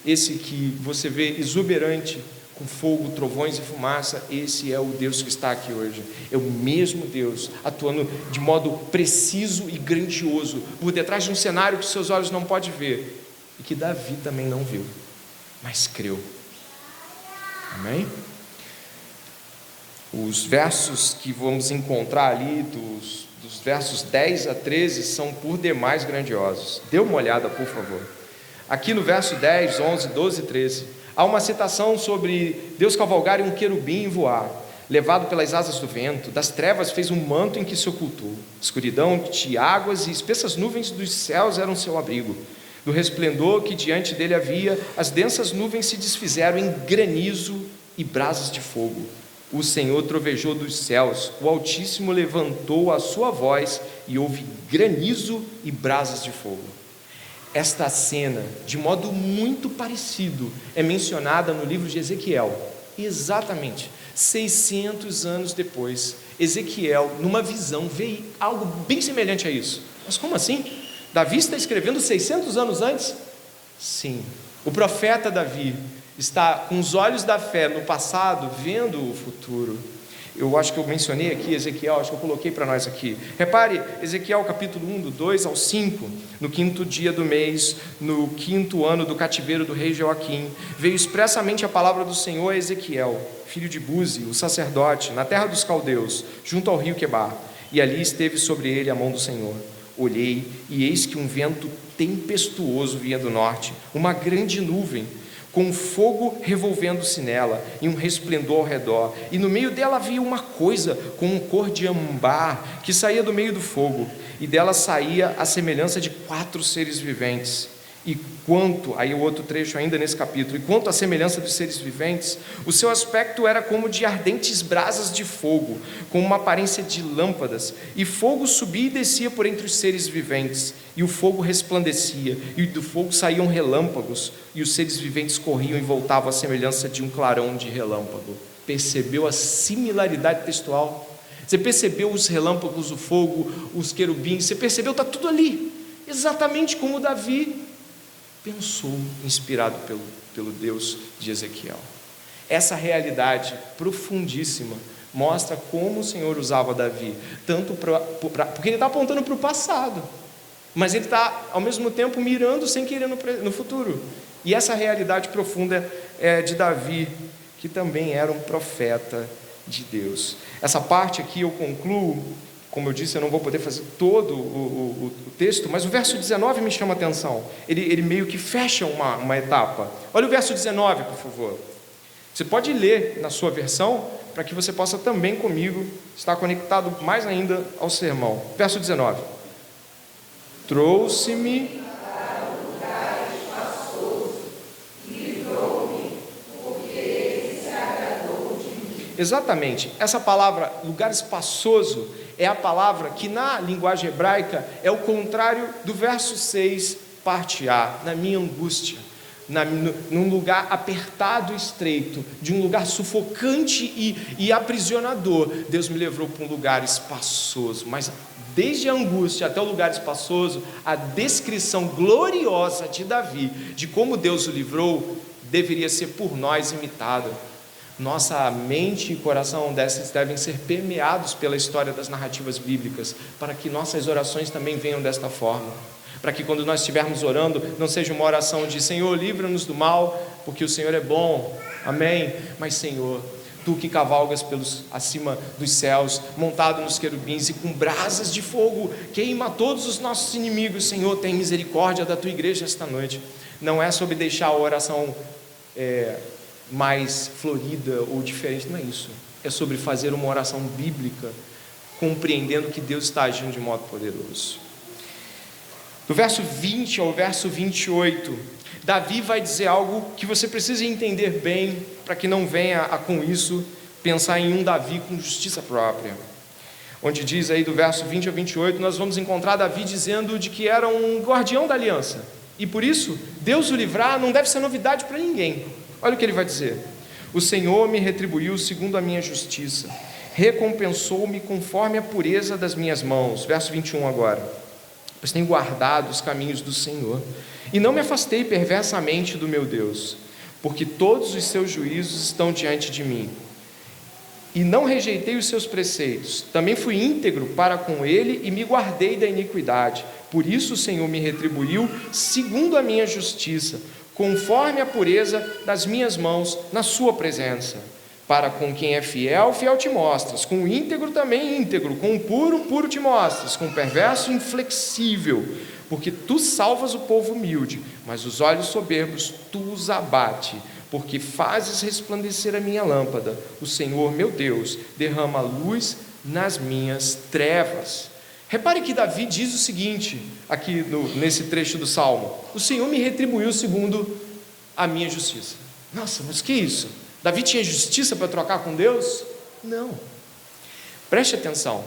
esse que você vê exuberante, com fogo, trovões e fumaça, esse é o Deus que está aqui hoje. É o mesmo Deus, atuando de modo preciso e grandioso, por detrás de um cenário que seus olhos não podem ver, e que Davi também não viu, mas creu. Amém? Os versos que vamos encontrar ali, dos versos 10 a 13, são por demais grandiosos. Dê uma olhada, por favor. Aqui no verso 10, 11, 12 e 13, há uma citação sobre Deus cavalgar em um querubim e voar, levado pelas asas do vento. Das trevas fez um manto em que se ocultou. Escuridão de águas e espessas nuvens dos céus eram seu abrigo. Do resplendor que diante dele havia, as densas nuvens se desfizeram em granizo e brasas de fogo. O Senhor trovejou dos céus, o Altíssimo levantou a sua voz e houve granizo e brasas de fogo. Esta cena, de modo muito parecido, é mencionada no livro de Ezequiel. Exatamente 600 anos depois, Ezequiel, numa visão, vê algo bem semelhante a isso. Mas como assim? Davi está escrevendo 600 anos antes? Sim, o profeta Davi está com os olhos da fé no passado, vendo o futuro. Eu acho que eu mencionei aqui Ezequiel, acho que eu coloquei para nós aqui. Repare, Ezequiel capítulo 1, do 2 ao 5, no 5º dia do mês, no 5º ano do cativeiro do rei Joaquim, veio expressamente a palavra do Senhor a Ezequiel, filho de Buzi, o sacerdote, na terra dos caldeus, junto ao rio Quebar, e ali esteve sobre ele a mão do Senhor. Olhei, e eis que um vento tempestuoso vinha do norte, uma grande nuvem, com fogo revolvendo-se nela, e um resplendor ao redor, e no meio dela havia uma coisa com cor de âmbar, que saía do meio do fogo, e dela saía a semelhança de 4 seres viventes. E quanto, aí o outro trecho ainda nesse capítulo, e quanto à semelhança dos seres viventes, o seu aspecto era como de ardentes brasas de fogo, com uma aparência de lâmpadas, e fogo subia e descia por entre os seres viventes, e o fogo resplandecia, e do fogo saíam relâmpagos, e os seres viventes corriam e voltavam à semelhança de um clarão de relâmpago. Percebeu a similaridade textual? Você percebeu os relâmpagos, o fogo, os querubins? Você percebeu? Está tudo ali, exatamente como Davi pensou, inspirado pelo Deus de Ezequiel. Essa realidade profundíssima mostra como o Senhor usava Davi, tanto porque ele está apontando para o passado, mas ele está ao mesmo tempo mirando sem querer no futuro. E essa realidade profunda é de Davi, que também era um profeta de Deus. Essa parte aqui eu concluo. Como eu disse, eu não vou poder fazer todo o texto, mas o verso 19 me chama a atenção. Ele meio que fecha uma etapa. Olha o verso 19, por favor. Você pode ler na sua versão, para que você possa também comigo estar conectado mais ainda ao sermão. Verso 19. Trouxe-me exatamente, essa palavra lugar espaçoso é a palavra que na linguagem hebraica é o contrário do verso 6, parte A, na minha angústia, num lugar apertado e estreito, de um lugar sufocante e aprisionador, Deus me levou para um lugar espaçoso. Mas desde a angústia até o lugar espaçoso, a descrição gloriosa de Davi, de como Deus o livrou, deveria ser por nós imitada. Nossa mente e coração devem ser permeados pela história das narrativas bíblicas, para que nossas orações também venham desta forma, para que quando nós estivermos orando, não seja uma oração de Senhor, livra-nos do mal, porque o Senhor é bom, amém, mas Senhor, Tu que cavalgas acima dos céus, montado nos querubins e com brasas de fogo, queima todos os nossos inimigos, Senhor, tem misericórdia da Tua igreja esta noite. Não é sobre deixar a oração mais florida ou diferente, não é isso. É sobre fazer uma oração bíblica, compreendendo que Deus está agindo de modo poderoso. Do verso 20 ao verso 28, Davi vai dizer algo que você precisa entender bem, para que não venha com isso pensar em um Davi com justiça própria. Onde diz aí do verso 20 ao 28, nós vamos encontrar Davi dizendo de que era um guardião da aliança, e por isso, Deus o livrar não deve ser novidade para ninguém. Olha o que ele vai dizer: o Senhor me retribuiu segundo a minha justiça, recompensou-me conforme a pureza das minhas mãos. Verso 21 agora: pois tenho guardado os caminhos do Senhor, e não me afastei perversamente do meu Deus, porque todos os seus juízos estão diante de mim, e não rejeitei os seus preceitos. Também fui íntegro para com ele, e me guardei da iniquidade. Por isso o Senhor me retribuiu segundo a minha justiça, conforme a pureza das minhas mãos na sua presença. Para com quem é fiel, fiel te mostras, com o íntegro também íntegro, com o puro, puro te mostras, com o perverso, inflexível, porque tu salvas o povo humilde, mas os olhos soberbos tu os abate, porque fazes resplandecer a minha lâmpada. O Senhor, meu Deus, derrama luz nas minhas trevas. Repare que Davi diz o seguinte, aqui nesse trecho do Salmo: o Senhor me retribuiu segundo a minha justiça. Nossa, mas que isso? Davi tinha justiça para trocar com Deus? Não. Preste atenção,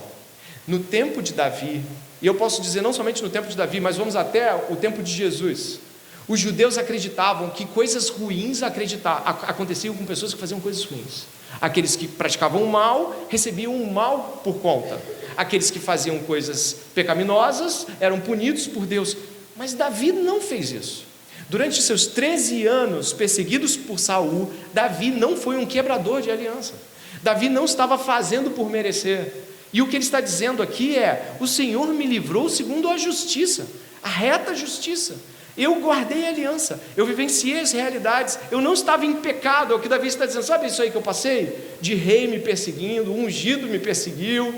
no tempo de Davi, e eu posso dizer não somente no tempo de Davi, mas vamos até o tempo de Jesus, os judeus acreditavam que coisas ruins aconteciam com pessoas que faziam coisas ruins. Aqueles que praticavam o mal, recebiam o mal por conta. Aqueles que faziam coisas pecaminosas, eram punidos por Deus. Mas Davi não fez isso. Durante seus 13 anos perseguidos por Saul, Davi não foi um quebrador de aliança. Davi não estava fazendo por merecer. E o que ele está dizendo aqui é: o Senhor me livrou segundo a justiça, a reta justiça. Eu guardei a aliança, eu vivenciei as realidades, eu não estava em pecado. É o que Davi está dizendo. Sabe isso aí que eu passei? De rei me perseguindo, ungido me perseguiu,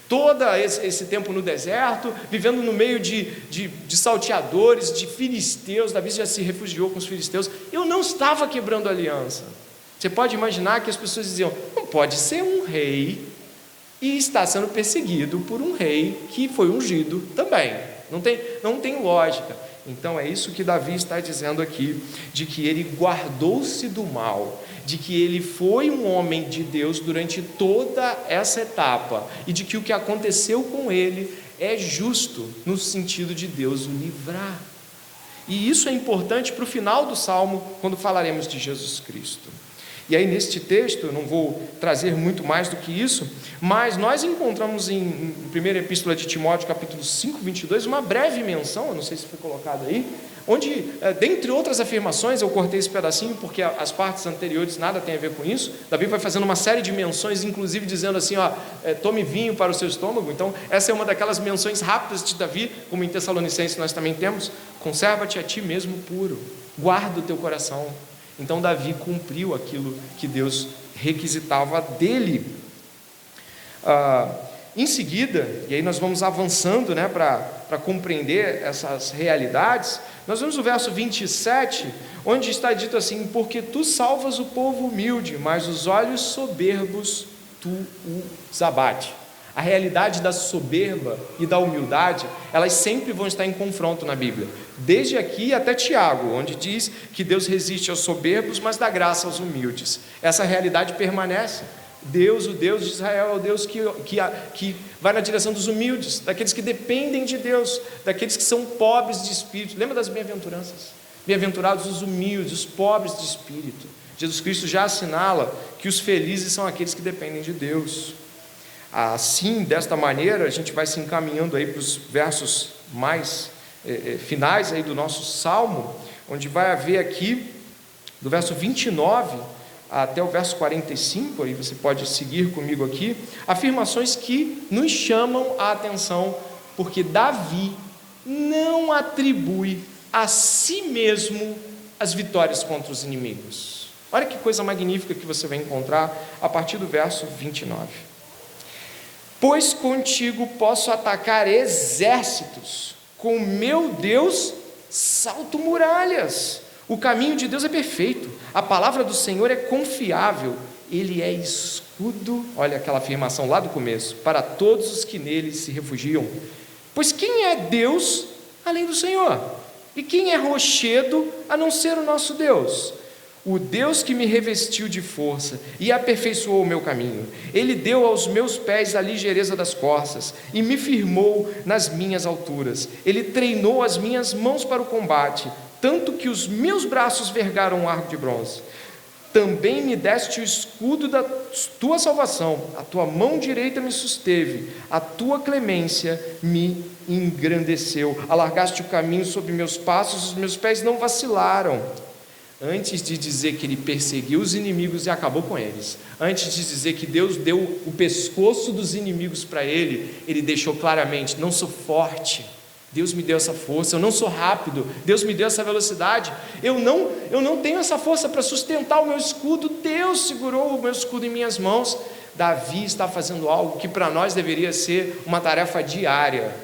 todo esse tempo no deserto, vivendo no meio de salteadores, de filisteus. Davi já se refugiou com os filisteus. Eu não estava quebrando a aliança. Você pode imaginar que as pessoas diziam: não pode ser um rei e está sendo perseguido por um rei que foi ungido também. Não tem lógica. Então é isso que Davi está dizendo aqui, de que ele guardou-se do mal, de que ele foi um homem de Deus durante toda essa etapa, e de que o que aconteceu com ele é justo, no sentido de Deus o livrar. E isso é importante para o final do Salmo, quando falaremos de Jesus Cristo. E aí neste texto, eu não vou trazer muito mais do que isso, mas nós encontramos em 1ª Epístola de Timóteo, capítulo 5, 22, uma breve menção, eu não sei se foi colocado aí, onde, dentre outras afirmações, eu cortei esse pedacinho, porque as partes anteriores nada tem a ver com isso. Davi vai fazendo uma série de menções, inclusive dizendo assim, tome vinho para o seu estômago. Então, essa é uma daquelas menções rápidas de Davi, como em Tessalonicenses nós também temos: conserva-te a ti mesmo puro, guarda o teu coração. Então Davi cumpriu aquilo que Deus requisitava dele. Em seguida, e aí nós vamos avançando, para compreender essas realidades, nós vemos o verso 27, onde está dito assim: porque tu salvas o povo humilde, mas os olhos soberbos tu os abate. A realidade da soberba e da humildade, elas sempre vão estar em confronto na Bíblia, desde aqui até Tiago, onde diz que Deus resiste aos soberbos, mas dá graça aos humildes. Essa realidade permanece. Deus, o Deus de Israel, é o Deus que vai na direção dos humildes, daqueles que dependem de Deus, daqueles que são pobres de espírito. Lembra das bem-aventuranças? Bem-aventurados os humildes, os pobres de espírito. Jesus Cristo já assinala que os felizes são aqueles que dependem de Deus. Assim, desta maneira, a gente vai se encaminhando aí para os versos mais finais aí do nosso Salmo, onde vai haver aqui, do verso 29 até o verso 45, aí você pode seguir comigo aqui, afirmações que nos chamam a atenção, porque Davi não atribui a si mesmo as vitórias contra os inimigos. Olha que coisa magnífica que você vai encontrar a partir do verso 29. Pois contigo posso atacar exércitos, com meu Deus salto muralhas. O caminho de Deus é perfeito, a palavra do Senhor é confiável, ele é escudo, olha aquela afirmação lá do começo, para todos os que nele se refugiam. Pois quem é Deus além do Senhor? E quem é rochedo a não ser o nosso Deus? O Deus que me revestiu de força e aperfeiçoou o meu caminho. Ele deu aos meus pés a ligeireza das corças e me firmou nas minhas alturas. Ele treinou as minhas mãos para o combate, tanto que os meus braços vergaram um arco de bronze. Também me deste o escudo da tua salvação, a tua mão direita me susteve, a tua clemência me engrandeceu. Alargaste o caminho sobre meus passos, os meus pés não vacilaram. Antes de dizer que ele perseguiu os inimigos e acabou com eles, antes de dizer que Deus deu o pescoço dos inimigos para ele, ele deixou claramente: não sou forte, Deus me deu essa força. Eu não sou rápido, Deus me deu essa velocidade. Eu não tenho essa força para sustentar o meu escudo, Deus segurou o meu escudo em minhas mãos. Davi está fazendo algo que para nós deveria ser uma tarefa diária: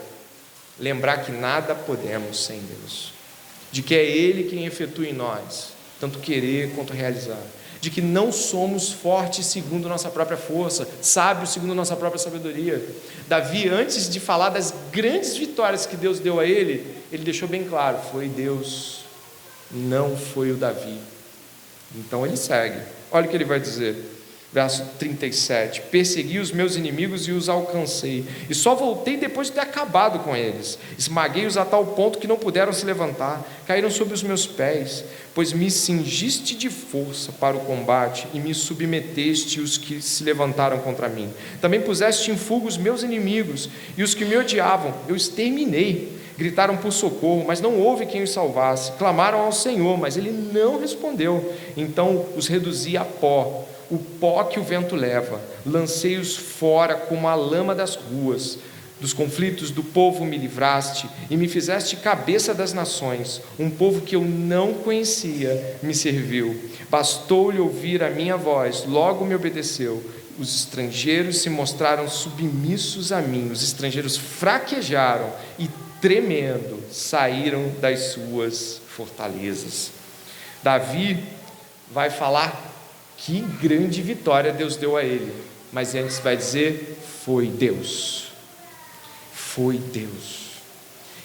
lembrar que nada podemos sem Deus, de que é Ele quem efetua em nós tanto querer quanto realizar, de que não somos fortes segundo nossa própria força, sábios segundo nossa própria sabedoria. Davi, antes de falar das grandes vitórias que Deus deu a ele deixou bem claro: foi Deus, não foi o Davi. Então ele segue, olha o que ele vai dizer, verso 37, persegui os meus inimigos e os alcancei, e só voltei depois de ter acabado com eles, esmaguei-os a tal ponto que não puderam se levantar, caíram sobre os meus pés, pois me cingiste de força para o combate, e me submeteste os que se levantaram contra mim, também puseste em fuga os meus inimigos, e os que me odiavam, eu exterminei. Gritaram por socorro, mas não houve quem os salvasse, clamaram ao Senhor, mas Ele não respondeu, então os reduzi a pó, o pó que o vento leva, lancei-os fora como a lama das ruas, dos conflitos do povo me livraste, e me fizeste cabeça das nações, um povo que eu não conhecia me serviu, bastou-lhe ouvir a minha voz, logo me obedeceu, os estrangeiros se mostraram submissos a mim, os estrangeiros fraquejaram e tremendo, saíram das suas fortalezas. Davi vai falar que grande vitória Deus deu a ele, mas antes vai dizer: foi Deus, foi Deus.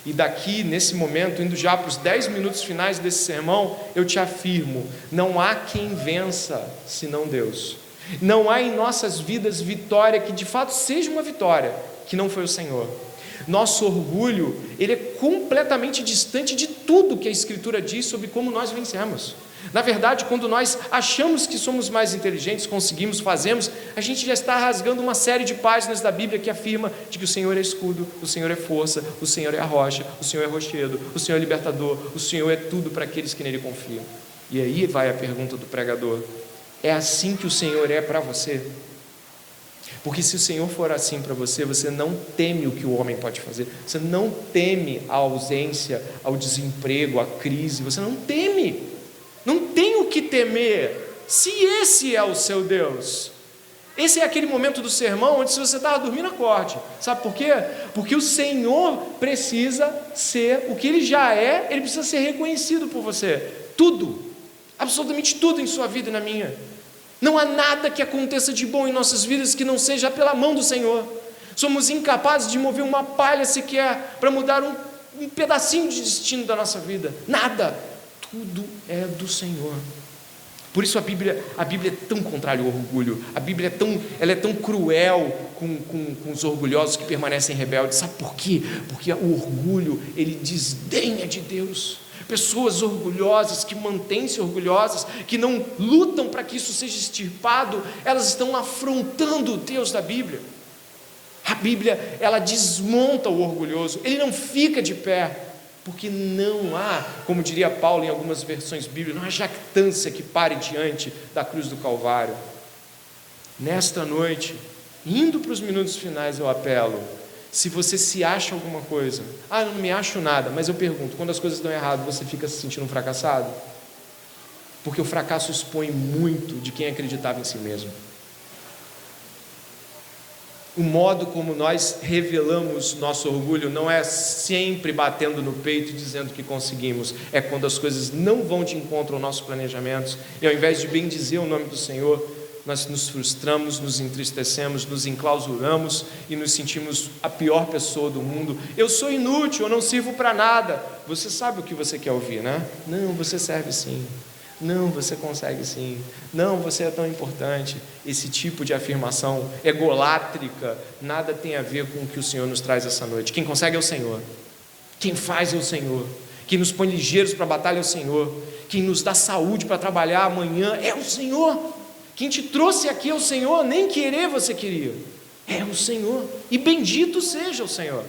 E daqui, nesse momento, indo já para os 10 minutos finais desse sermão, eu te afirmo: não há quem vença senão Deus. Não há em nossas vidas vitória que de fato seja uma vitória que não foi o Senhor. Nosso orgulho, ele é completamente distante de tudo que a Escritura diz sobre como nós vencemos. Na verdade, quando nós achamos que somos mais inteligentes, conseguimos, fazemos, a gente já está rasgando uma série de páginas da Bíblia que afirma de que o Senhor é escudo, o Senhor é força, o Senhor é a rocha, o Senhor é rochedo, o Senhor é libertador, o Senhor é tudo para aqueles que nele confiam. E aí vai a pergunta do pregador: é assim que o Senhor é para você? Porque se o Senhor for assim para você, você não teme o que o homem pode fazer, você não teme a ausência, ao desemprego, a crise, você não teme, não tem o que temer, se esse é o seu Deus. Esse é aquele momento do sermão onde, se você estava dormindo, acorde. Sabe por quê? Porque o Senhor precisa ser o que Ele já é, Ele precisa ser reconhecido por você, tudo, absolutamente tudo em sua vida e na minha. Não há nada que aconteça de bom em nossas vidas que não seja pela mão do Senhor. Somos incapazes de mover uma palha sequer para mudar um pedacinho de destino da nossa vida. Nada. Tudo é do Senhor. Por isso a Bíblia é tão contrária ao orgulho. A Bíblia ela é tão cruel com os orgulhosos que permanecem rebeldes. Sabe por quê? Porque o orgulho, ele desdenha de Deus. Pessoas orgulhosas, que mantêm-se orgulhosas, que não lutam para que isso seja extirpado, elas estão afrontando o Deus da Bíblia. A Bíblia, ela desmonta o orgulhoso, ele não fica de pé, porque não há, como diria Paulo em algumas versões bíblicas, não há jactância que pare diante da cruz do Calvário. Nesta noite, indo para os minutos finais, eu apelo: se você se acha alguma coisa, eu não me acho nada, mas eu pergunto, quando as coisas dão errado, você fica se sentindo um fracassado? Porque o fracasso expõe muito de quem acreditava em si mesmo. O modo como nós revelamos nosso orgulho não é sempre batendo no peito e dizendo que conseguimos, é quando as coisas não vão de encontro aos nossos planejamentos, e ao invés de bendizer o nome do Senhor, nós nos frustramos, nos entristecemos, nos enclausuramos e nos sentimos a pior pessoa do mundo. Eu sou inútil, eu não sirvo para nada. Você sabe o que você quer ouvir, né? Não, você serve sim. Não, você consegue sim. Não, você é tão importante. Esse tipo de afirmação egolátrica nada tem a ver com o que o Senhor nos traz essa noite. Quem consegue é o Senhor. Quem faz é o Senhor. Quem nos põe ligeiros para a batalha é o Senhor. Quem nos dá saúde para trabalhar amanhã é o Senhor. Quem te trouxe aqui é o Senhor, nem querer você queria, é o Senhor, e bendito seja o Senhor.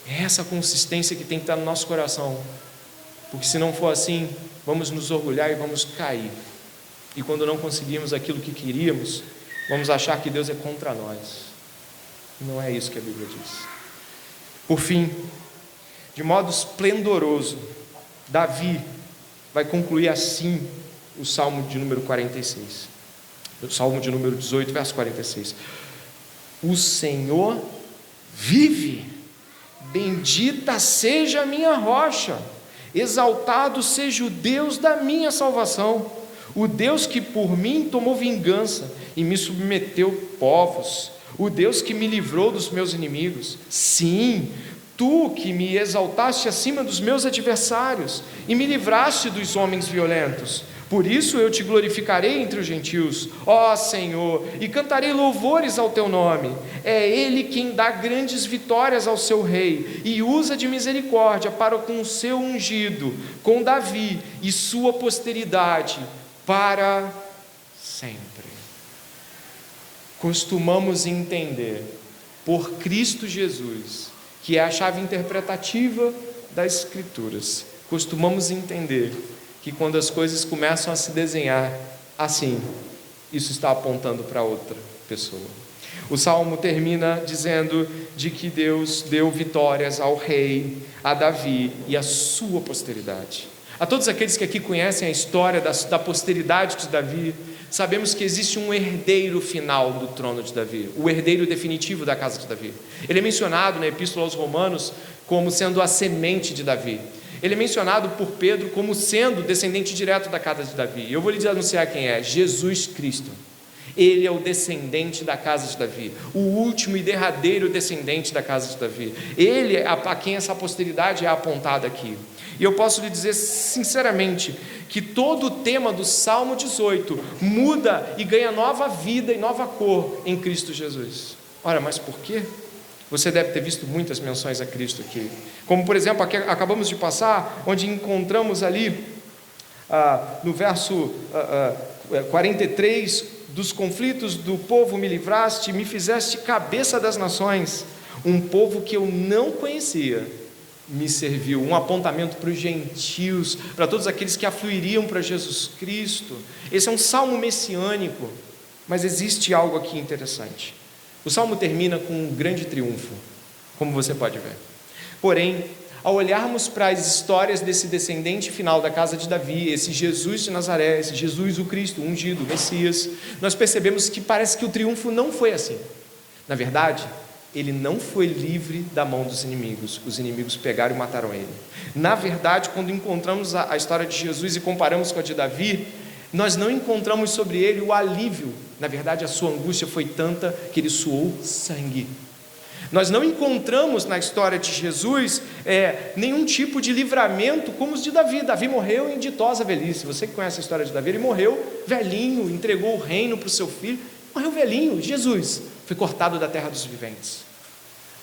É essa consistência que tem que estar no nosso coração, porque se não for assim, vamos nos orgulhar e vamos cair, e quando não conseguirmos aquilo que queríamos, vamos achar que Deus é contra nós. Não é isso que a Bíblia diz. Por fim, de modo esplendoroso, Davi vai concluir assim o Salmo de número 46, o Salmo de número 18, verso 46. O Senhor vive, bendita seja a minha rocha, exaltado seja o Deus da minha salvação. o Deus que por mim tomou vingança e me submeteu povos, o Deus que me livrou dos meus inimigos. Sim, tu que me exaltaste acima dos meus adversários e me livraste dos homens violentos. Por isso eu te glorificarei entre os gentios, ó Senhor, e cantarei louvores ao teu nome. É Ele quem dá grandes vitórias ao seu rei e usa de misericórdia para com o seu ungido, com Davi e sua posteridade para sempre. Costumamos entender, por Cristo Jesus, que é a chave interpretativa das Escrituras, costumamos entender que quando as coisas começam a se desenhar assim, isso está apontando para outra pessoa. O Salmo termina dizendo de que Deus deu vitórias ao rei, a Davi e à sua posteridade. A todos aqueles que aqui conhecem a história da posteridade de Davi, sabemos que existe um herdeiro final do trono de Davi, o herdeiro definitivo da casa de Davi. Ele é mencionado na Epístola aos Romanos como sendo a semente de Davi. Ele é mencionado por Pedro como sendo descendente direto da casa de Davi. Eu vou lhe anunciar quem é: Jesus Cristo. Ele é o descendente da casa de Davi, o último e derradeiro descendente da casa de Davi. Ele é a quem essa posteridade é apontada aqui. E eu posso lhe dizer sinceramente que todo o tema do Salmo 18 muda e ganha nova vida e nova cor em Cristo Jesus. Ora, mas por quê? Você deve ter visto muitas menções a Cristo aqui, como por exemplo, aqui acabamos de passar, onde encontramos ali, no verso 43, dos conflitos do povo me livraste, me fizeste cabeça das nações, um povo que eu não conhecia, me serviu, um apontamento para os gentios, para todos aqueles que afluiriam para Jesus Cristo. Esse é um salmo messiânico, mas existe algo aqui interessante. O salmo termina com um grande triunfo, como você pode ver. Porém, ao olharmos para as histórias desse descendente final da casa de Davi, esse Jesus de Nazaré, esse Jesus o Cristo, ungido, o Messias, nós percebemos que parece que o triunfo não foi assim. Na verdade, ele não foi livre da mão dos inimigos. Os inimigos pegaram e mataram ele. Na verdade, quando encontramos a história de Jesus e comparamos com a de Davi, nós não encontramos sobre ele o alívio. Na verdade, a sua angústia foi tanta que ele suou sangue. Nós não encontramos na história de Jesus nenhum tipo de livramento como os de Davi. Davi morreu em ditosa velhice. Você que conhece a história de Davi, ele morreu velhinho, entregou o reino para o seu filho, morreu velhinho. Jesus foi cortado da terra dos viventes.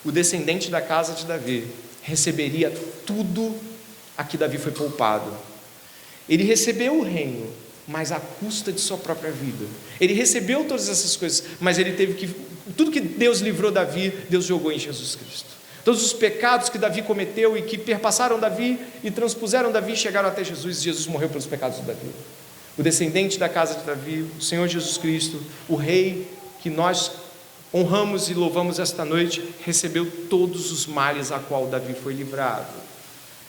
O descendente da casa de Davi receberia tudo a que Davi foi poupado. Ele recebeu o reino, mas à custa de sua própria vida. Ele recebeu todas essas coisas, mas ele teve que... Tudo que Deus livrou Davi, Deus jogou em Jesus Cristo. Todos os pecados que Davi cometeu e que perpassaram Davi e transpuseram Davi, chegaram até Jesus, e Jesus morreu pelos pecados de Davi. O descendente da casa de Davi, o Senhor Jesus Cristo, o Rei que nós honramos e louvamos esta noite, recebeu todos os males a qual Davi foi livrado.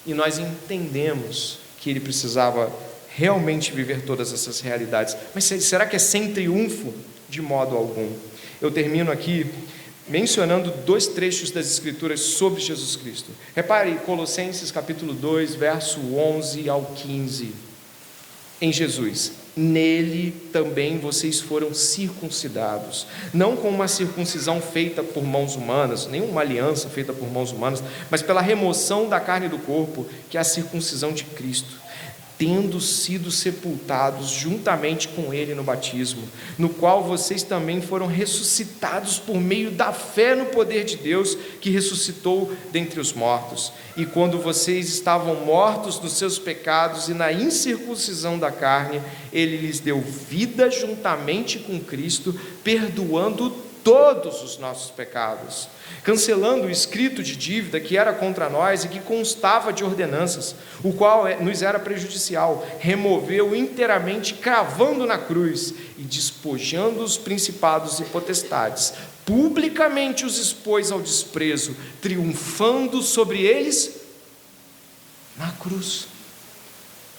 E nós entendemos que ele precisava realmente viver todas essas realidades. Mas será que é sem triunfo? De modo algum. Eu termino aqui mencionando 2 trechos das Escrituras sobre Jesus Cristo. Repare, Colossenses capítulo 2, verso 11 ao 15. Em Jesus, nele também vocês foram circuncidados, não com uma circuncisão feita por mãos humanas, nem uma aliança feita por mãos humanas, mas pela remoção da carne do corpo, que é a circuncisão de Cristo, tendo sido sepultados juntamente com ele no batismo, no qual vocês também foram ressuscitados por meio da fé no poder de Deus, que ressuscitou dentre os mortos. E quando vocês estavam mortos dos seus pecados e na incircuncisão da carne, ele lhes deu vida juntamente com Cristo, perdoando todos os nossos pecados, cancelando o escrito de dívida que era contra nós e que constava de ordenanças, o qual nos era prejudicial, removeu inteiramente, cravando na cruz e despojando os principados e potestades, publicamente os expôs ao desprezo, triunfando sobre eles na cruz,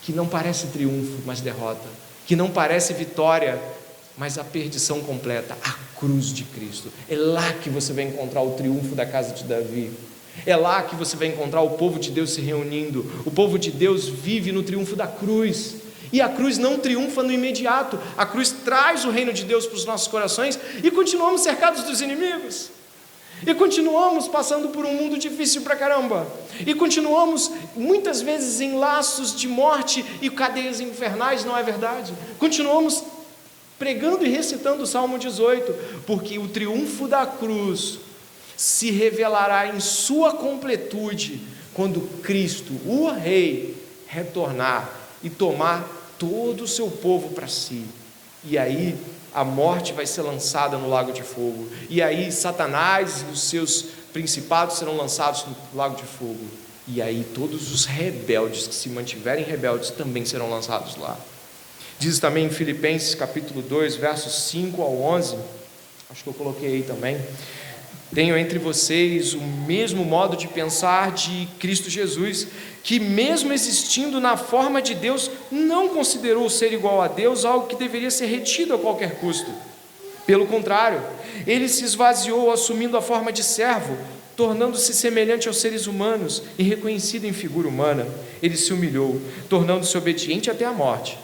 que não parece triunfo, mas derrota, que não parece vitória, mas a perdição completa, a cruz de Cristo. É lá que você vai encontrar o triunfo da casa de Davi. É lá que você vai encontrar o povo de Deus se reunindo. O povo de Deus vive no triunfo da cruz. E a cruz não triunfa no imediato, a cruz traz o reino de Deus para os nossos corações e continuamos cercados dos inimigos. E continuamos passando por um mundo difícil pra caramba. E continuamos muitas vezes em laços de morte e cadeias infernais, não é verdade? Continuamos pregando e recitando o Salmo 18, porque o triunfo da cruz se revelará em sua completude quando Cristo, o Rei, retornar e tomar todo o seu povo para si. E aí a morte vai ser lançada no lago de fogo, e aí Satanás e os seus principados serão lançados no lago de fogo, e aí todos os rebeldes que se mantiverem rebeldes também serão lançados lá. Diz também em Filipenses capítulo 2, versos 5 ao 11, acho que eu coloquei aí também: tenham entre vocês o mesmo modo de pensar de Cristo Jesus, que mesmo existindo na forma de Deus, não considerou ser igual a Deus algo que deveria ser retido a qualquer custo. Pelo contrário, ele se esvaziou assumindo a forma de servo, tornando-se semelhante aos seres humanos e reconhecido em figura humana. Ele se humilhou, tornando-se obediente até a morte,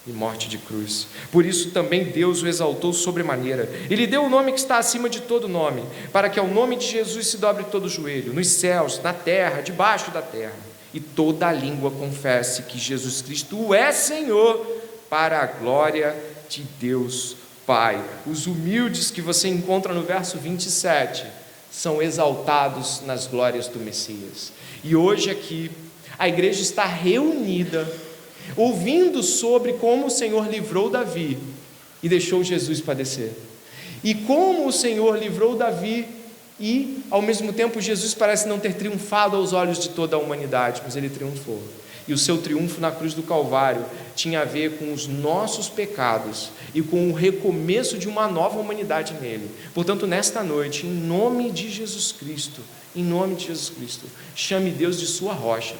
e morte de cruz. Por isso também Deus o exaltou sobremaneira. Ele deu o nome que está acima de todo nome, para que ao nome de Jesus se dobre todo o joelho, nos céus, na terra, debaixo da terra, e toda a língua confesse que Jesus Cristo é Senhor, para a glória de Deus Pai. Os humildes que você encontra no verso 27 são exaltados nas glórias do Messias. E hoje aqui a igreja está reunida, ouvindo sobre como o Senhor livrou Davi e deixou Jesus padecer, e como o Senhor livrou Davi e ao mesmo tempo Jesus parece não ter triunfado aos olhos de toda a humanidade, mas ele triunfou, e o seu triunfo na cruz do Calvário tinha a ver com os nossos pecados e com o recomeço de uma nova humanidade nele. Portanto, nesta noite, em nome de Jesus Cristo, chame Deus de sua rocha,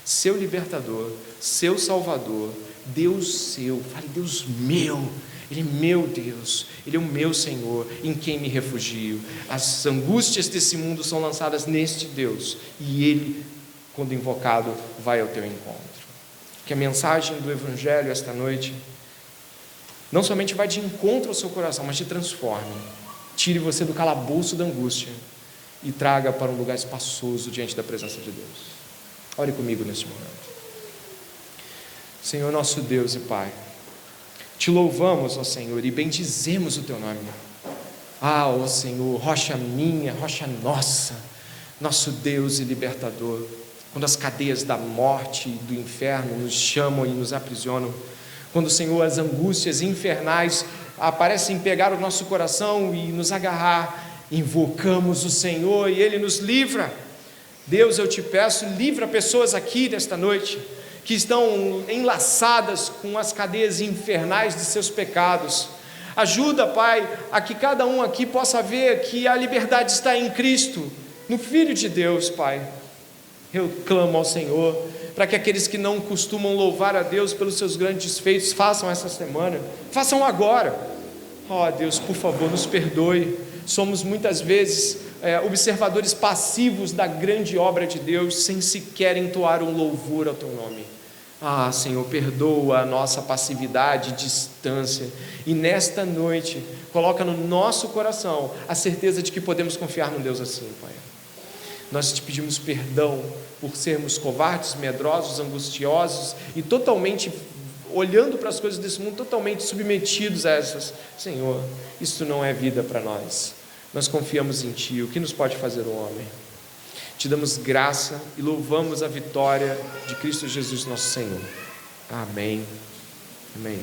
seu libertador, seu salvador, Deus seu. Fale: Deus meu, Ele é meu Deus, Ele é o meu Senhor, em quem me refugio. As angústias desse mundo são lançadas neste Deus, e Ele, quando invocado, vai ao teu encontro. Que a mensagem do Evangelho esta noite não somente vai de encontro ao seu coração, mas te transforme, tire você do calabouço da angústia e traga para um lugar espaçoso diante da presença de Deus. Ore comigo neste momento. Senhor nosso Deus e Pai, te louvamos, ó Senhor, e bendizemos o teu nome. Ah, ó Senhor, rocha minha, rocha nossa, nosso Deus e libertador. Quando as cadeias da morte e do inferno nos chamam e nos aprisionam, quando, Senhor, as angústias infernais aparecem pegar o nosso coração e nos agarrar, invocamos o Senhor e Ele nos livra. Deus, eu te peço, livra pessoas aqui nesta noite que estão enlaçadas com as cadeias infernais de seus pecados. Ajuda, Pai, a que cada um aqui possa ver que a liberdade está em Cristo, no Filho de Deus, Pai. Eu clamo ao Senhor para que aqueles que não costumam louvar a Deus pelos seus grandes feitos façam essa semana, façam agora. Ó Deus, por favor, nos perdoe. Somos muitas vezes observadores passivos da grande obra de Deus, sem sequer entoar um louvor ao teu nome. Ah, Senhor, perdoa a nossa passividade, distância, e nesta noite coloca no nosso coração a certeza de que podemos confiar num Deus assim, Pai. Nós te pedimos perdão por sermos covardes, medrosos, angustiosos e totalmente olhando para as coisas desse mundo, totalmente submetidos a essas. Senhor, isso não é vida para nós. Nós confiamos em Ti. O que nos pode fazer o homem? Te damos graça e louvamos a vitória de Cristo Jesus, nosso Senhor. Amém. Amém.